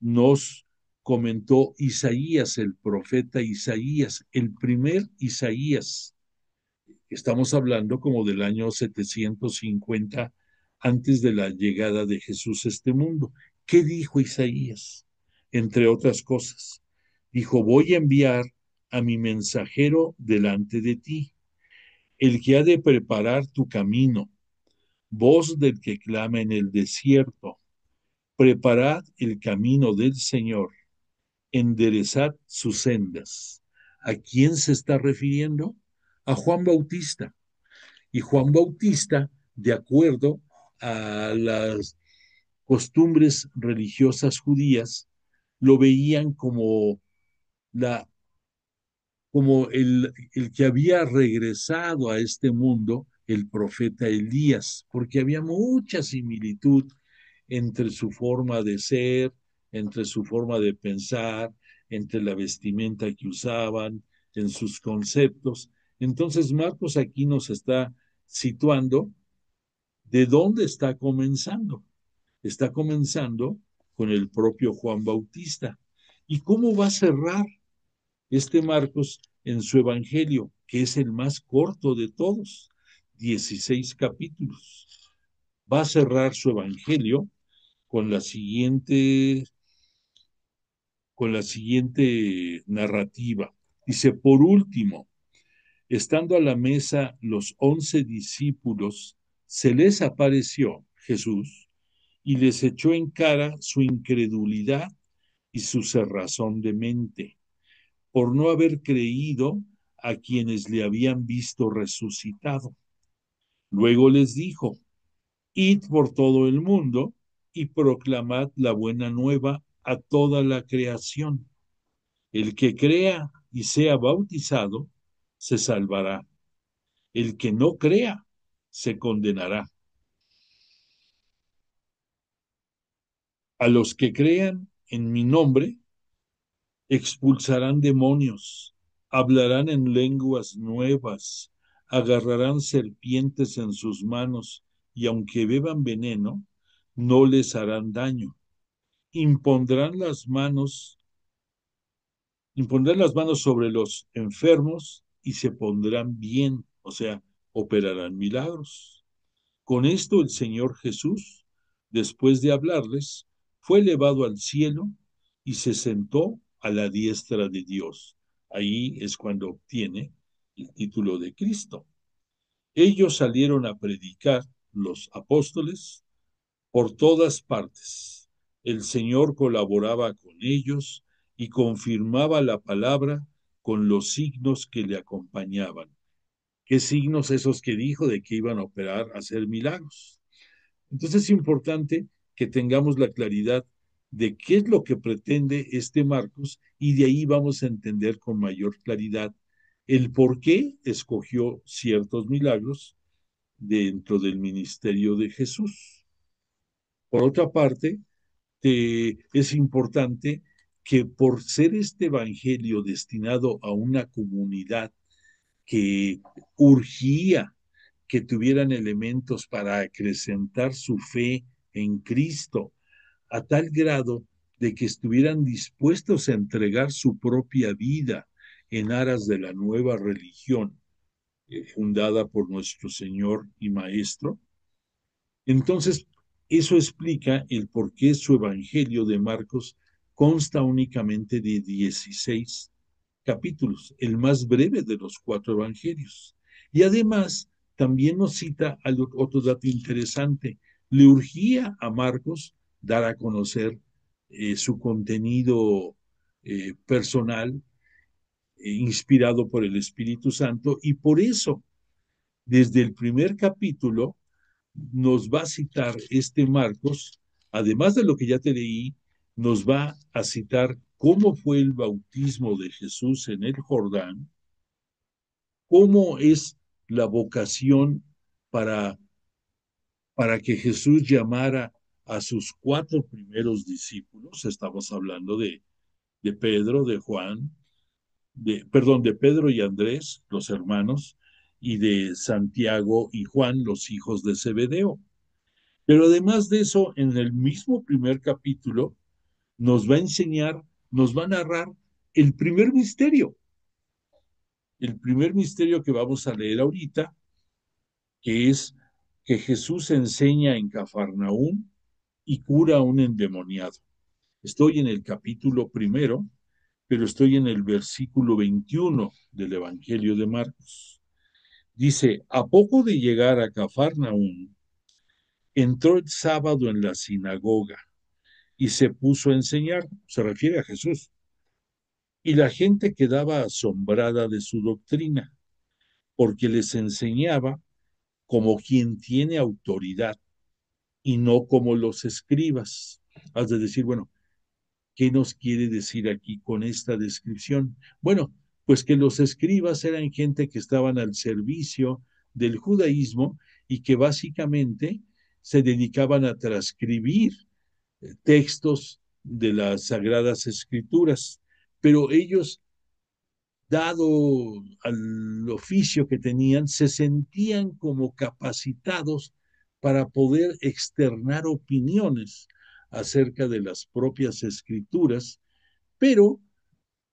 nos comentó Isaías, el profeta Isaías, el primer Isaías. Estamos hablando como del año 750 antes de la llegada de Jesús a este mundo. ¿Qué dijo Isaías? Entre otras cosas, dijo, voy a enviar a mi mensajero delante de ti, el que ha de preparar tu camino, voz del que clama en el desierto, preparad el camino del Señor, enderezad sus sendas. ¿A quién se está refiriendo? A Juan Bautista. Y Juan Bautista, de acuerdo a las costumbres religiosas judías, lo veían como la como el que había regresado a este mundo, el profeta Elías, porque había mucha similitud entre su forma de ser, entre su forma de pensar, entre la vestimenta que usaban, en sus conceptos. Entonces Marcos aquí nos está situando de dónde está comenzando. Está comenzando con el propio Juan Bautista. ¿Y cómo va a cerrar este Marcos en su Evangelio, que es el más corto de todos, 16 capítulos? Va a cerrar su Evangelio con con la siguiente narrativa. Dice, por último, estando a la mesa los 11 discípulos, se les apareció Jesús y les echó en cara su incredulidad y su cerrazón de mente, por no haber creído a quienes le habían visto resucitado. Luego les dijo, id por todo el mundo y proclamad la buena nueva a toda la creación. El que crea y sea bautizado se salvará. El que no crea se condenará. A los que crean en mi nombre expulsarán demonios, hablarán en lenguas nuevas, agarrarán serpientes en sus manos y aunque beban veneno, no les harán daño. Impondrán las manos, impondrán las manos sobre los enfermos y se pondrán bien, o sea, operarán milagros. Con esto el Señor Jesús, después de hablarles, fue elevado al cielo y se sentó a la diestra de Dios. Ahí es cuando obtiene el título de Cristo. Ellos salieron a predicar, los apóstoles, por todas partes. El Señor colaboraba con ellos y confirmaba la palabra con los signos que le acompañaban. ¿Qué signos esos que dijo de que iban a operar, a hacer milagros? Entonces es importante que tengamos la claridad de qué es lo que pretende este Marcos y de ahí vamos a entender con mayor claridad el por qué escogió ciertos milagros dentro del ministerio de Jesús. Por otra parte, es importante que por ser este evangelio destinado a una comunidad que urgía que tuvieran elementos para acrecentar su fe en Cristo, a tal grado de que estuvieran dispuestos a entregar su propia vida en aras de la nueva religión fundada por nuestro Señor y Maestro. Entonces, eso explica el por qué su Evangelio de Marcos consta únicamente de 16 capítulos, el más breve de los cuatro evangelios. Y además, también nos cita otro dato interesante. Le urgía a Marcos dar a conocer su contenido personal, inspirado por el Espíritu Santo, y por eso, desde el primer capítulo, nos va a citar este Marcos, además de lo que ya te leí, nos va a citar cómo fue el bautismo de Jesús en el Jordán, cómo es la vocación para para que Jesús llamara a sus cuatro primeros discípulos. Estamos hablando de Pedro, de Juan, perdón, de Pedro y Andrés, los hermanos, y de Santiago y Juan, los hijos de Zebedeo. Pero además de eso, en el mismo primer capítulo, nos va a enseñar, nos va a narrar el primer misterio que vamos a leer ahorita, que es que Jesús enseña en Cafarnaúm y cura a un endemoniado. Estoy en el capítulo primero, pero estoy en el versículo 21 del Evangelio de Marcos. Dice, a poco de llegar a Cafarnaúm, entró el sábado en la sinagoga y se puso a enseñar, se refiere a Jesús, y la gente quedaba asombrada de su doctrina, porque les enseñaba como quien tiene autoridad y no como los escribas. Has de decir, bueno, ¿qué nos quiere decir aquí con esta descripción? Bueno, pues que los escribas eran gente que estaban al servicio del judaísmo y que básicamente se dedicaban a transcribir textos de las sagradas escrituras, pero ellos, dado al oficio que tenían, se sentían como capacitados para poder externar opiniones acerca de las propias escrituras, pero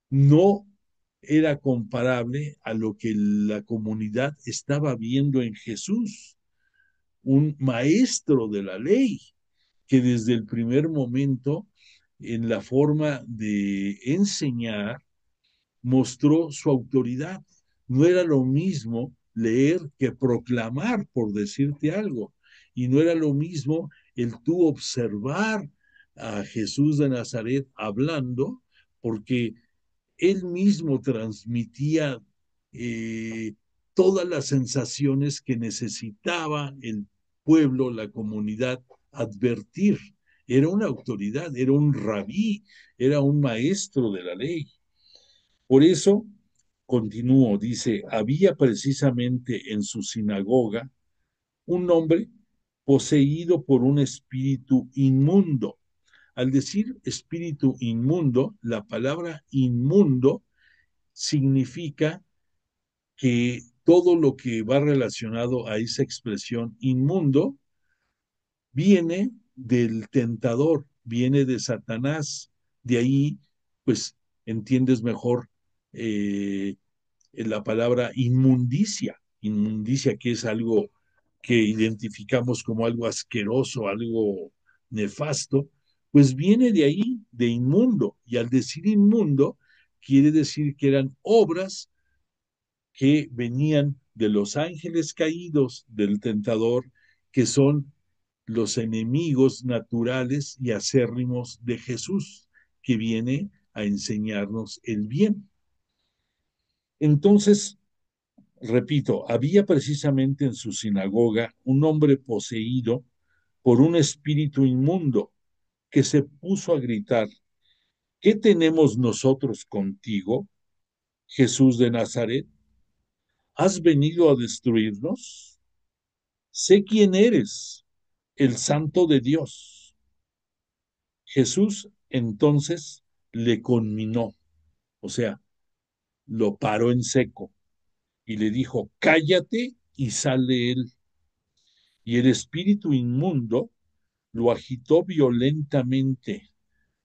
no era comparable a lo que la comunidad estaba viendo en Jesús, un maestro de la ley, que desde el primer momento, en la forma de enseñar, mostró su autoridad. No era lo mismo leer que proclamar, por decirte algo. Y no era lo mismo el tú observar a Jesús de Nazaret hablando, porque él mismo transmitía todas las sensaciones que necesitaba el pueblo, la comunidad, advertir. Era una autoridad, era un rabí, era un maestro de la ley. Por eso, continúo, dice, había precisamente en su sinagoga un hombre poseído por un espíritu inmundo. Al decir espíritu inmundo, la palabra inmundo significa que todo lo que va relacionado a esa expresión inmundo viene del tentador, viene de Satanás. De ahí, pues, entiendes mejor la palabra inmundicia, inmundicia que es algo que identificamos como algo asqueroso, algo nefasto, pues viene de ahí, de inmundo. Y al decir inmundo, quiere decir que eran obras que venían de los ángeles caídos del tentador, que son los enemigos naturales y acérrimos de Jesús, que viene a enseñarnos el bien. Entonces, repito, había precisamente en su sinagoga un hombre poseído por un espíritu inmundo que se puso a gritar, ¿qué tenemos nosotros contigo, Jesús de Nazaret? ¿Has venido a destruirnos? Sé quién eres, el Santo de Dios. Jesús entonces le conminó, o sea, lo paró en seco y le dijo, cállate y sal de él. Y el espíritu inmundo lo agitó violentamente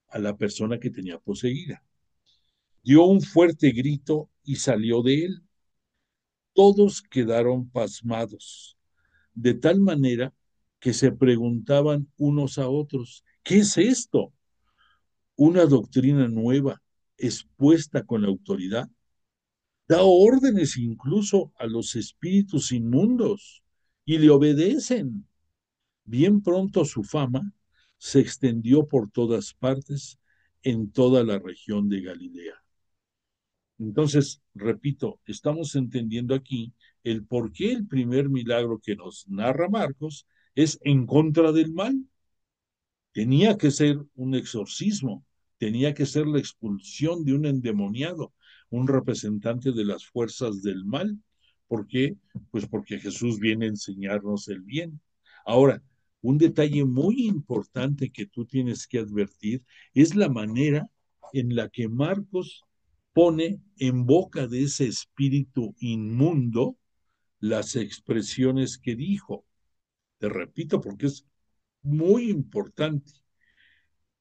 a la persona que tenía poseída. Dio un fuerte grito y salió de él. Todos quedaron pasmados, de tal manera que se preguntaban unos a otros, ¿qué es esto? ¿Una doctrina nueva expuesta con autoridad? Da órdenes incluso a los espíritus inmundos y le obedecen. Bien pronto su fama se extendió por todas partes en toda la región de Galilea. Entonces, repito, estamos entendiendo aquí el por qué el primer milagro que nos narra Marcos es en contra del mal. Tenía que ser un exorcismo, tenía que ser la expulsión de un endemoniado, un representante de las fuerzas del mal. ¿Por qué? Pues porque Jesús viene a enseñarnos el bien. Ahora, un detalle muy importante que tú tienes que advertir es la manera en la que Marcos pone en boca de ese espíritu inmundo las expresiones que dijo. Te repito porque es muy importante.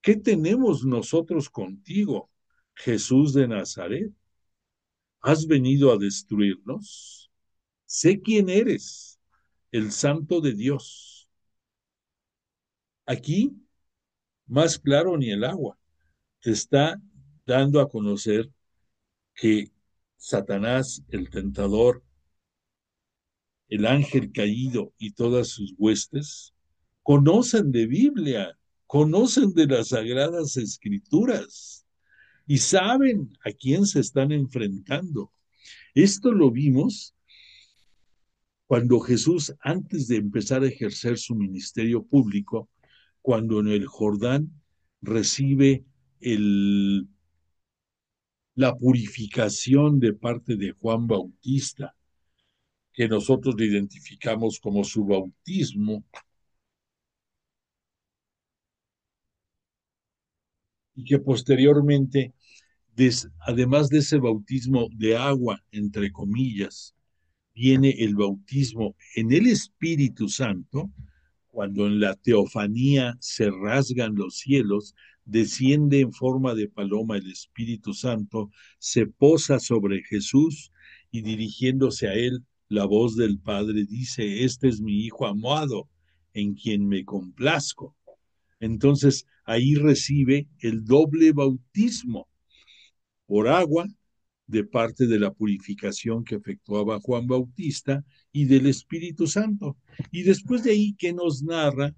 ¿Qué tenemos nosotros contigo, Jesús de Nazaret? ¿Has venido a destruirnos? Sé quién eres, el Santo de Dios. Aquí, más claro ni el agua, te está dando a conocer que Satanás, el tentador, el ángel caído y todas sus huestes, conocen de Biblia, conocen de las sagradas escrituras y saben a quién se están enfrentando. Esto lo vimos cuando Jesús, antes de empezar a ejercer su ministerio público, cuando en el Jordán recibe el, la purificación de parte de Juan Bautista, que nosotros le identificamos como su bautismo, y que posteriormente, además de ese bautismo de agua, entre comillas, viene el bautismo en el Espíritu Santo, cuando en la teofanía se rasgan los cielos, desciende en forma de paloma el Espíritu Santo, se posa sobre Jesús y dirigiéndose a él, la voz del Padre dice, este es mi Hijo amado, en quien me complazco. Entonces ahí recibe el doble bautismo por agua de parte de la purificación que efectuaba Juan Bautista y del Espíritu Santo. Y después de ahí, ¿qué nos narra?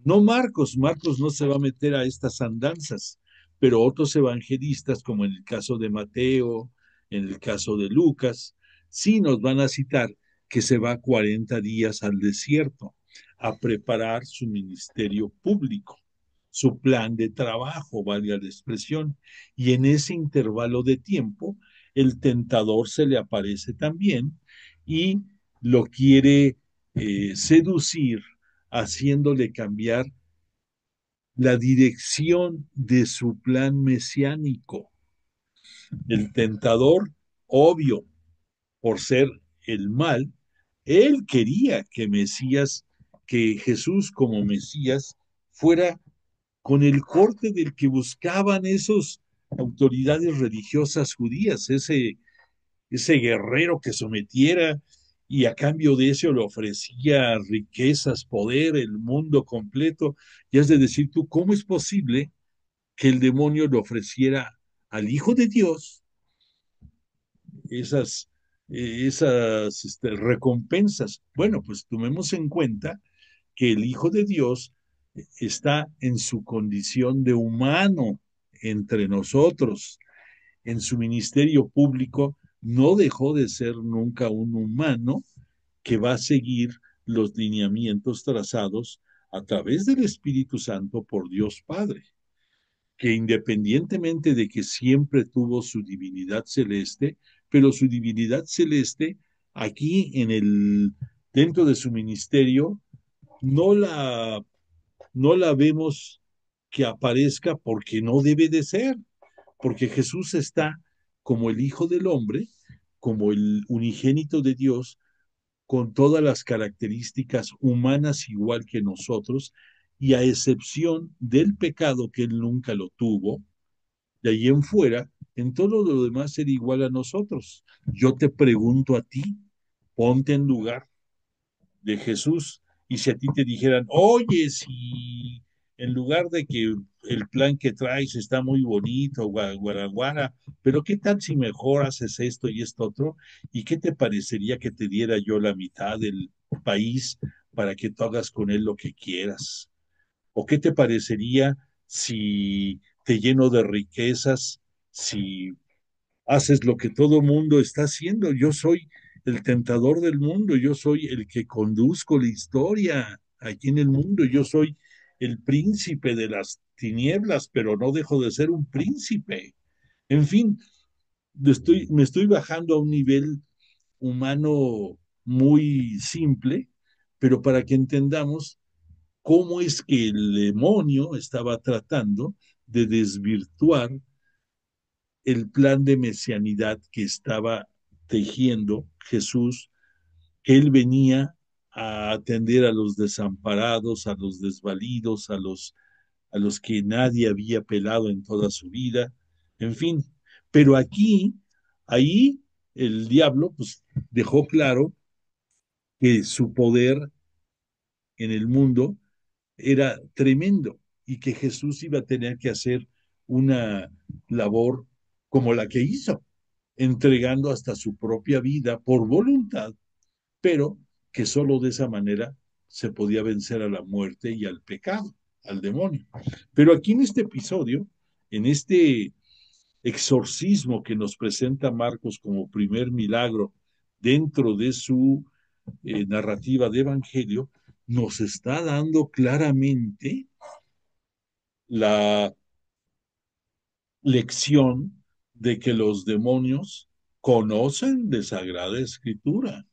No Marcos, Marcos no se va a meter a estas andanzas, pero otros evangelistas, como en el caso de Mateo, en el caso de Lucas, sí nos van a citar que se va 40 días al desierto a preparar su ministerio público, su plan de trabajo, valga la expresión, y en ese intervalo de tiempo el tentador se le aparece también y lo quiere seducir, haciéndole cambiar la dirección de su plan mesiánico. El tentador, obvio, por ser el mal, él quería que Mesías, que Jesús como Mesías fuera con el corte del que buscaban esos autoridades religiosas judías, ese guerrero que sometiera y a cambio de eso le ofrecía riquezas, poder, el mundo completo. Y has de decir tú, ¿cómo es posible que el demonio le ofreciera al Hijo de Dios esas, recompensas? Bueno, pues tomemos en cuenta que el Hijo de Dios está en su condición de humano entre nosotros. En su ministerio público no dejó de ser nunca un humano que va a seguir los lineamientos trazados a través del Espíritu Santo por Dios Padre, que independientemente de que siempre tuvo su divinidad celeste, pero su divinidad celeste aquí dentro de su ministerio no no la vemos que aparezca porque no debe de ser, porque Jesús está como el Hijo del Hombre, como el unigénito de Dios, con todas las características humanas igual que nosotros, y a excepción del pecado que él nunca lo tuvo, de ahí en fuera, en todo lo demás era igual a nosotros. Yo te pregunto a ti, ponte en lugar de Jesús. Y si a ti te dijeran, oye, si en lugar de que el plan que traes está muy bonito, guaraguara, pero ¿qué tal si mejor haces esto y esto otro? ¿Y qué te parecería que te diera yo la mitad del país para que tú hagas con él lo que quieras? ¿O qué te parecería si te lleno de riquezas, si haces lo que todo mundo está haciendo? Yo soy el tentador del mundo, yo soy el que conduzco la historia aquí en el mundo, yo soy el príncipe de las tinieblas, pero no dejo de ser un príncipe. En fin, me estoy bajando a un nivel humano muy simple, pero para que entendamos cómo es que el demonio estaba tratando de desvirtuar el plan de mesianidad que estaba tejiendo Jesús, que él venía a atender a los desamparados, a los desvalidos, a los que nadie había pelado en toda su vida, en fin. Pero aquí, ahí, el diablo, pues, dejó claro que su poder en el mundo era tremendo y que Jesús iba a tener que hacer una labor como la que hizo, entregando hasta su propia vida por voluntad, pero que solo de esa manera se podía vencer a la muerte y al pecado, al demonio. Pero aquí en este episodio, en este exorcismo que nos presenta Marcos como primer milagro dentro de su narrativa de evangelio, nos está dando claramente la lección de que los demonios conocen de Sagrada Escritura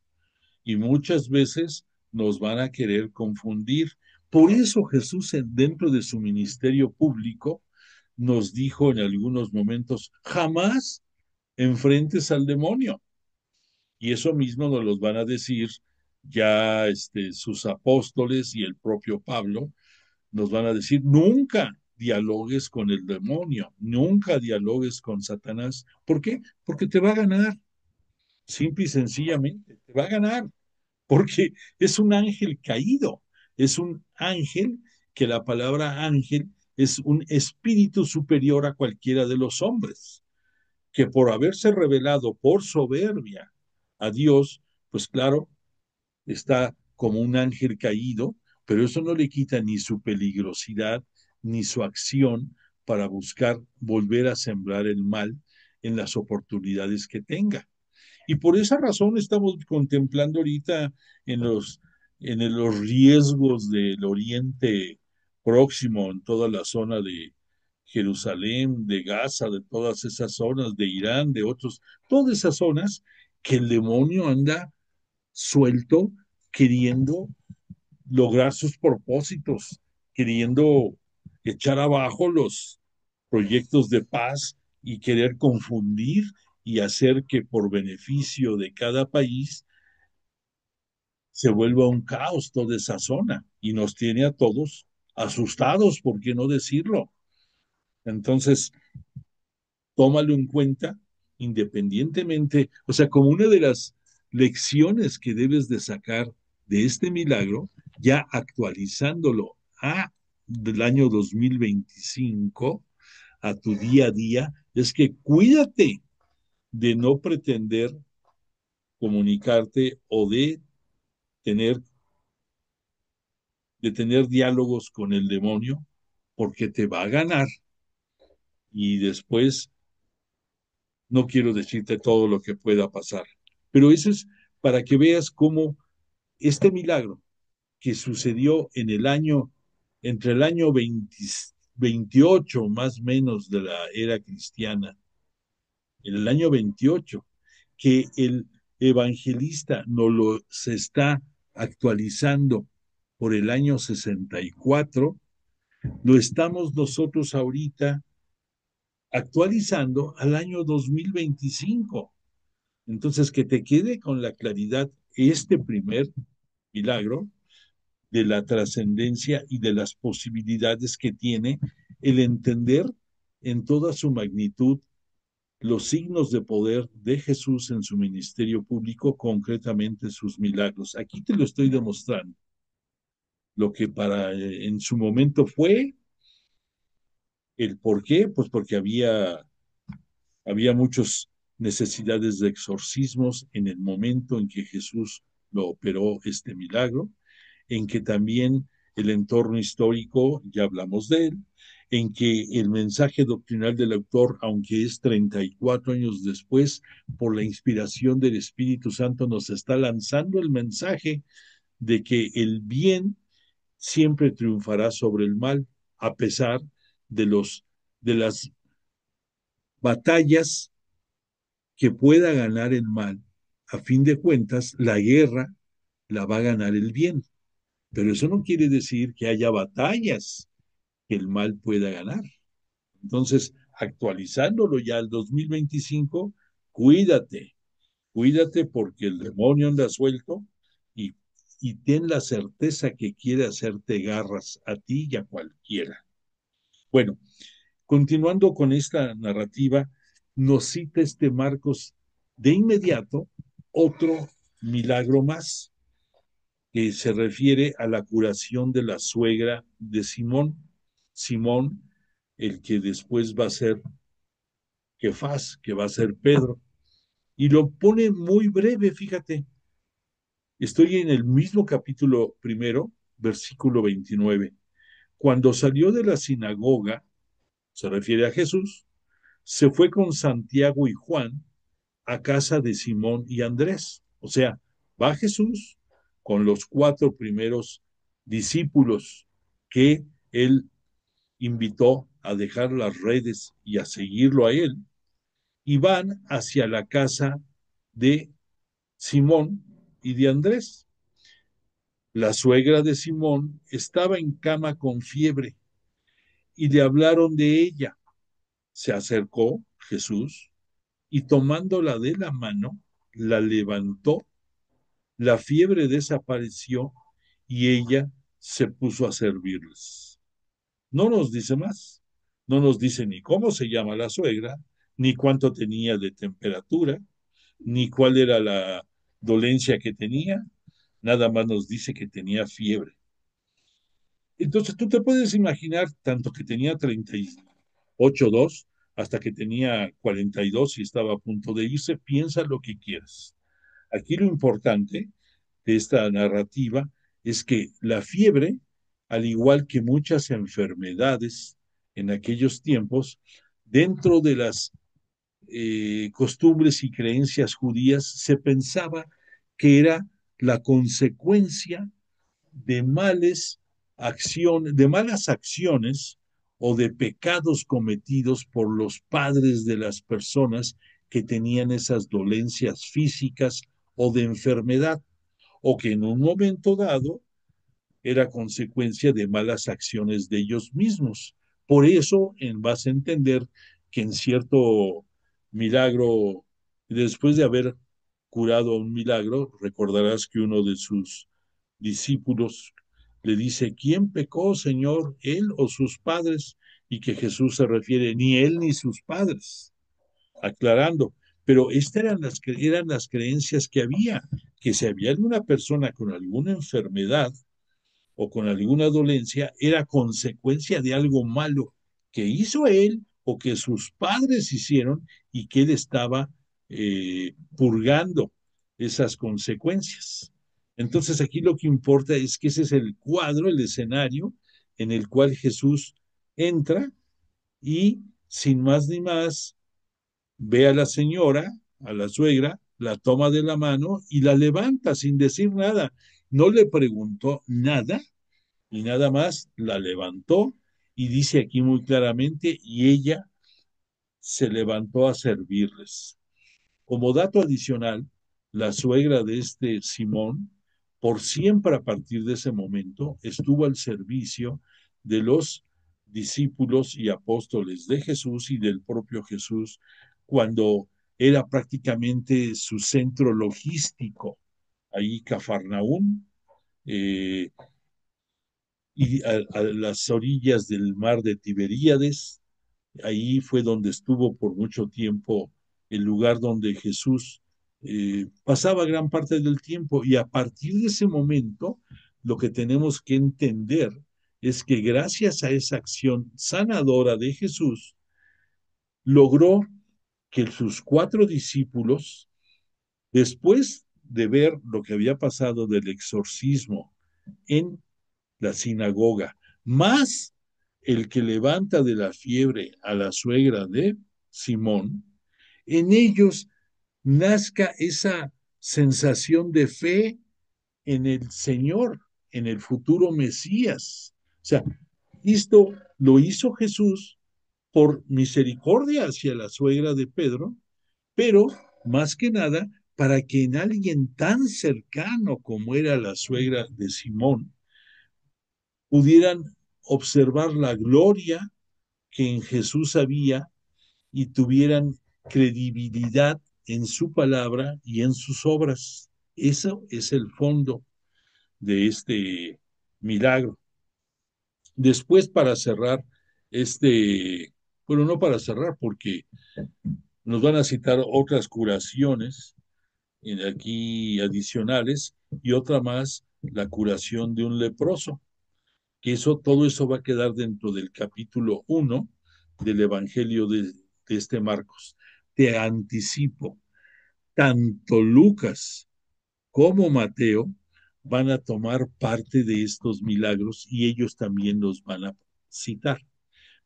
y muchas veces nos van a querer confundir. Por eso Jesús dentro de su ministerio público nos dijo en algunos momentos, jamás enfrentes al demonio. Y eso mismo nos los van a decir ya sus apóstoles y el propio Pablo, nos van a decir, nunca dialogues con el demonio, nunca dialogues con Satanás. ¿Por qué? Porque te va a ganar, simple y sencillamente, te va a ganar, porque es un ángel caído, es un ángel que la palabra ángel es un espíritu superior a cualquiera de los hombres, que por haberse revelado por soberbia a Dios, pues claro, está como un ángel caído, pero eso no le quita ni su peligrosidad ni su acción para buscar volver a sembrar el mal en las oportunidades que tenga. Y por esa razón estamos contemplando ahorita en los riesgos del Oriente Próximo, en toda la zona de Jerusalén, de Gaza, de todas esas zonas, de Irán, de otros, todas esas zonas que el demonio anda suelto queriendo lograr sus propósitos, queriendo echar abajo los proyectos de paz y querer confundir y hacer que por beneficio de cada país se vuelva un caos toda esa zona y nos tiene a todos asustados, ¿por qué no decirlo? Entonces, tómalo en cuenta independientemente, o sea, como una de las lecciones que debes de sacar de este milagro, ya actualizándolo a del año 2025, a tu día a día, es que cuídate de no pretender comunicarte o tener, de tener diálogos con el demonio, porque te va a ganar y después no quiero decirte todo lo que pueda pasar, pero eso es para que veas cómo este milagro que sucedió en el año, entre el año 28 más o menos de la era cristiana, en el año 28, que el evangelista nos lo se está actualizando por el año 64, lo estamos nosotros ahorita actualizando al año 2025. Entonces, que te quede con la claridad este primer milagro de la trascendencia y de las posibilidades que tiene el entender en toda su magnitud los signos de poder de Jesús en su ministerio público, concretamente sus milagros. Aquí te lo estoy demostrando. Lo que para en su momento fue, el por qué, pues porque había muchas necesidades de exorcismos en el momento en que Jesús lo operó este milagro, en que también el entorno histórico, ya hablamos de él, en que el mensaje doctrinal del autor, aunque es 34 años después, por la inspiración del Espíritu Santo, nos está lanzando el mensaje de que el bien siempre triunfará sobre el mal, a pesar de de las batallas que pueda ganar el mal. A fin de cuentas, la guerra la va a ganar el bien. pero eso no quiere decir que haya batallas que el mal pueda ganar. Entonces, actualizándolo ya al 2025, cuídate, cuídate porque el demonio anda suelto y, y ten la certeza que quiere hacerte garras a ti y a cualquiera. Bueno, continuando con esta narrativa, nos cita este Marcos de inmediato otro milagro más que se refiere a la curación de la suegra de Simón. Simón, el que después va a ser Kefas, que va a ser Pedro. Y lo pone muy breve, fíjate. Estoy en el mismo capítulo primero, versículo 29. Cuando salió de la sinagoga, se refiere a Jesús, se fue con Santiago y Juan a casa de Simón y Andrés. O sea, va Jesús con los cuatro primeros discípulos que él invitó a dejar las redes y a seguirlo a él, y van hacia la casa de Simón y de Andrés. La suegra de Simón estaba en cama con fiebre y le hablaron de ella. Se acercó Jesús y tomándola de la mano, la levantó, la fiebre desapareció y ella se puso a servirles. No nos dice más, no nos dice ni cómo se llama la suegra, ni cuánto tenía de temperatura, ni cuál era la dolencia que tenía, nada más nos dice que tenía fiebre. Entonces tú te puedes imaginar tanto que tenía 38,2 hasta que tenía 42 y estaba a punto de irse, piensa lo que quieras. Aquí lo importante de esta narrativa es que la fiebre, al igual que muchas enfermedades en aquellos tiempos, dentro de las costumbres y creencias judías, se pensaba que era la consecuencia de de malas acciones o de pecados cometidos por los padres de las personas que tenían esas dolencias físicas o de enfermedad, o que en un momento dado era consecuencia de malas acciones de ellos mismos. Por eso, vas a entender que en cierto milagro, después de haber curado un milagro, recordarás que uno de sus discípulos le dice, ¿quién pecó, Señor, él o sus padres? Y que Jesús se refiere, ni él ni sus padres, aclarando. Pero estas eran las creencias que había, que si había alguna persona con alguna enfermedad, o con alguna dolencia era consecuencia de algo malo que hizo él o que sus padres hicieron y que él estaba purgando esas consecuencias. Entonces aquí lo que importa es que ese es el cuadro, el escenario en el cual Jesús entra y sin más ni más ve a la señora, a la suegra, la toma de la mano y la levanta sin decir nada. No le preguntó nada, y nada más la levantó y dice aquí muy claramente, y ella se levantó a servirles. Como dato adicional, la suegra de este Simón, por siempre a partir de ese momento, estuvo al servicio de los discípulos y apóstoles de Jesús y del propio Jesús cuando era prácticamente su centro logístico, ahí Cafarnaún, eh, y a las orillas del mar de Tiberíades. Ahí fue donde estuvo por mucho tiempo el lugar donde Jesús pasaba gran parte del tiempo. Y a partir de ese momento, lo que tenemos que entender es que gracias a esa acción sanadora de Jesús, logró que sus cuatro discípulos, después de ver lo que había pasado del exorcismo en la sinagoga, más el que levanta de la fiebre a la suegra de Simón, en ellos nazca esa sensación de fe en el Señor, en el futuro Mesías. O sea, esto lo hizo Jesús por misericordia hacia la suegra de Pedro, pero más que nada para que en alguien tan cercano como era la suegra de Simón, pudieran observar la gloria que en Jesús había y tuvieran credibilidad en su palabra y en sus obras. Eso es el fondo de este milagro. Después, para cerrar bueno, no para cerrar, porque nos van a citar otras curaciones aquí adicionales y otra más, la curación de un leproso, que todo eso va a quedar dentro del capítulo 1 del Evangelio de este Marcos. Te anticipo, tanto Lucas como Mateo van a tomar parte de estos milagros y ellos también los van a citar.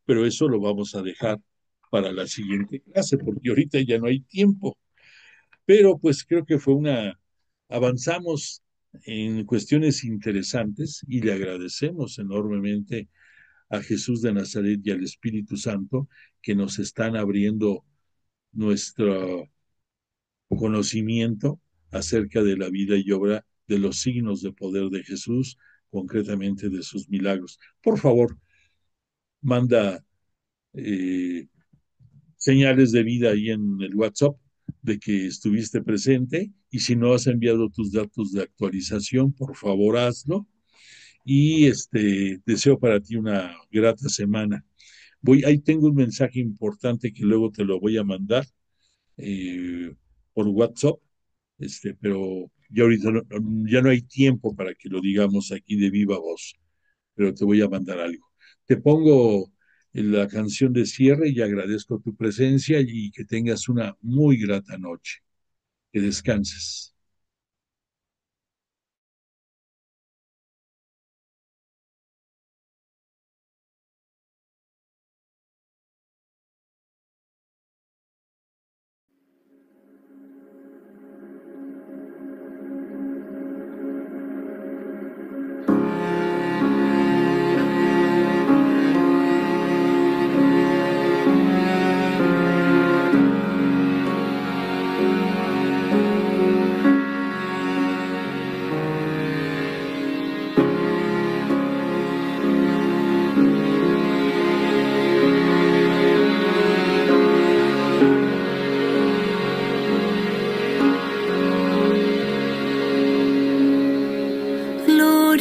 Pero eso lo vamos a dejar para la siguiente clase, porque ahorita ya no hay tiempo. Pero pues creo que avanzamos en cuestiones interesantes y le agradecemos enormemente a Jesús de Nazaret y al Espíritu Santo que nos están abriendo nuestro conocimiento acerca de la vida y obra de los signos de poder de Jesús, concretamente de sus milagros. Por favor, manda eh, señales de vida ahí en el WhatsApp de que estuviste presente y si no has enviado tus datos de actualización, por favor hazlo y deseo para ti una grata semana. Ahí tengo un mensaje importante que luego te lo voy a mandar eh, por WhatsApp, pero ya ahorita ya no hay tiempo para que lo digamos aquí de viva voz, pero te voy a mandar algo. Te pongo la canción de cierre y agradezco tu presencia y que tengas una muy grata noche. Que descanses.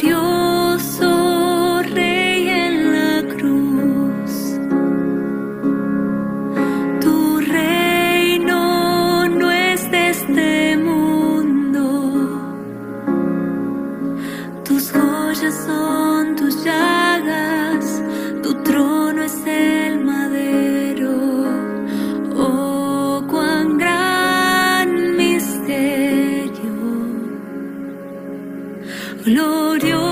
Glorioso Rey en la cruz, tu reino no es de este mundo, tus joyas son tus llagas, tu trono es el madero. Oh, cuán gran misterio, glorioso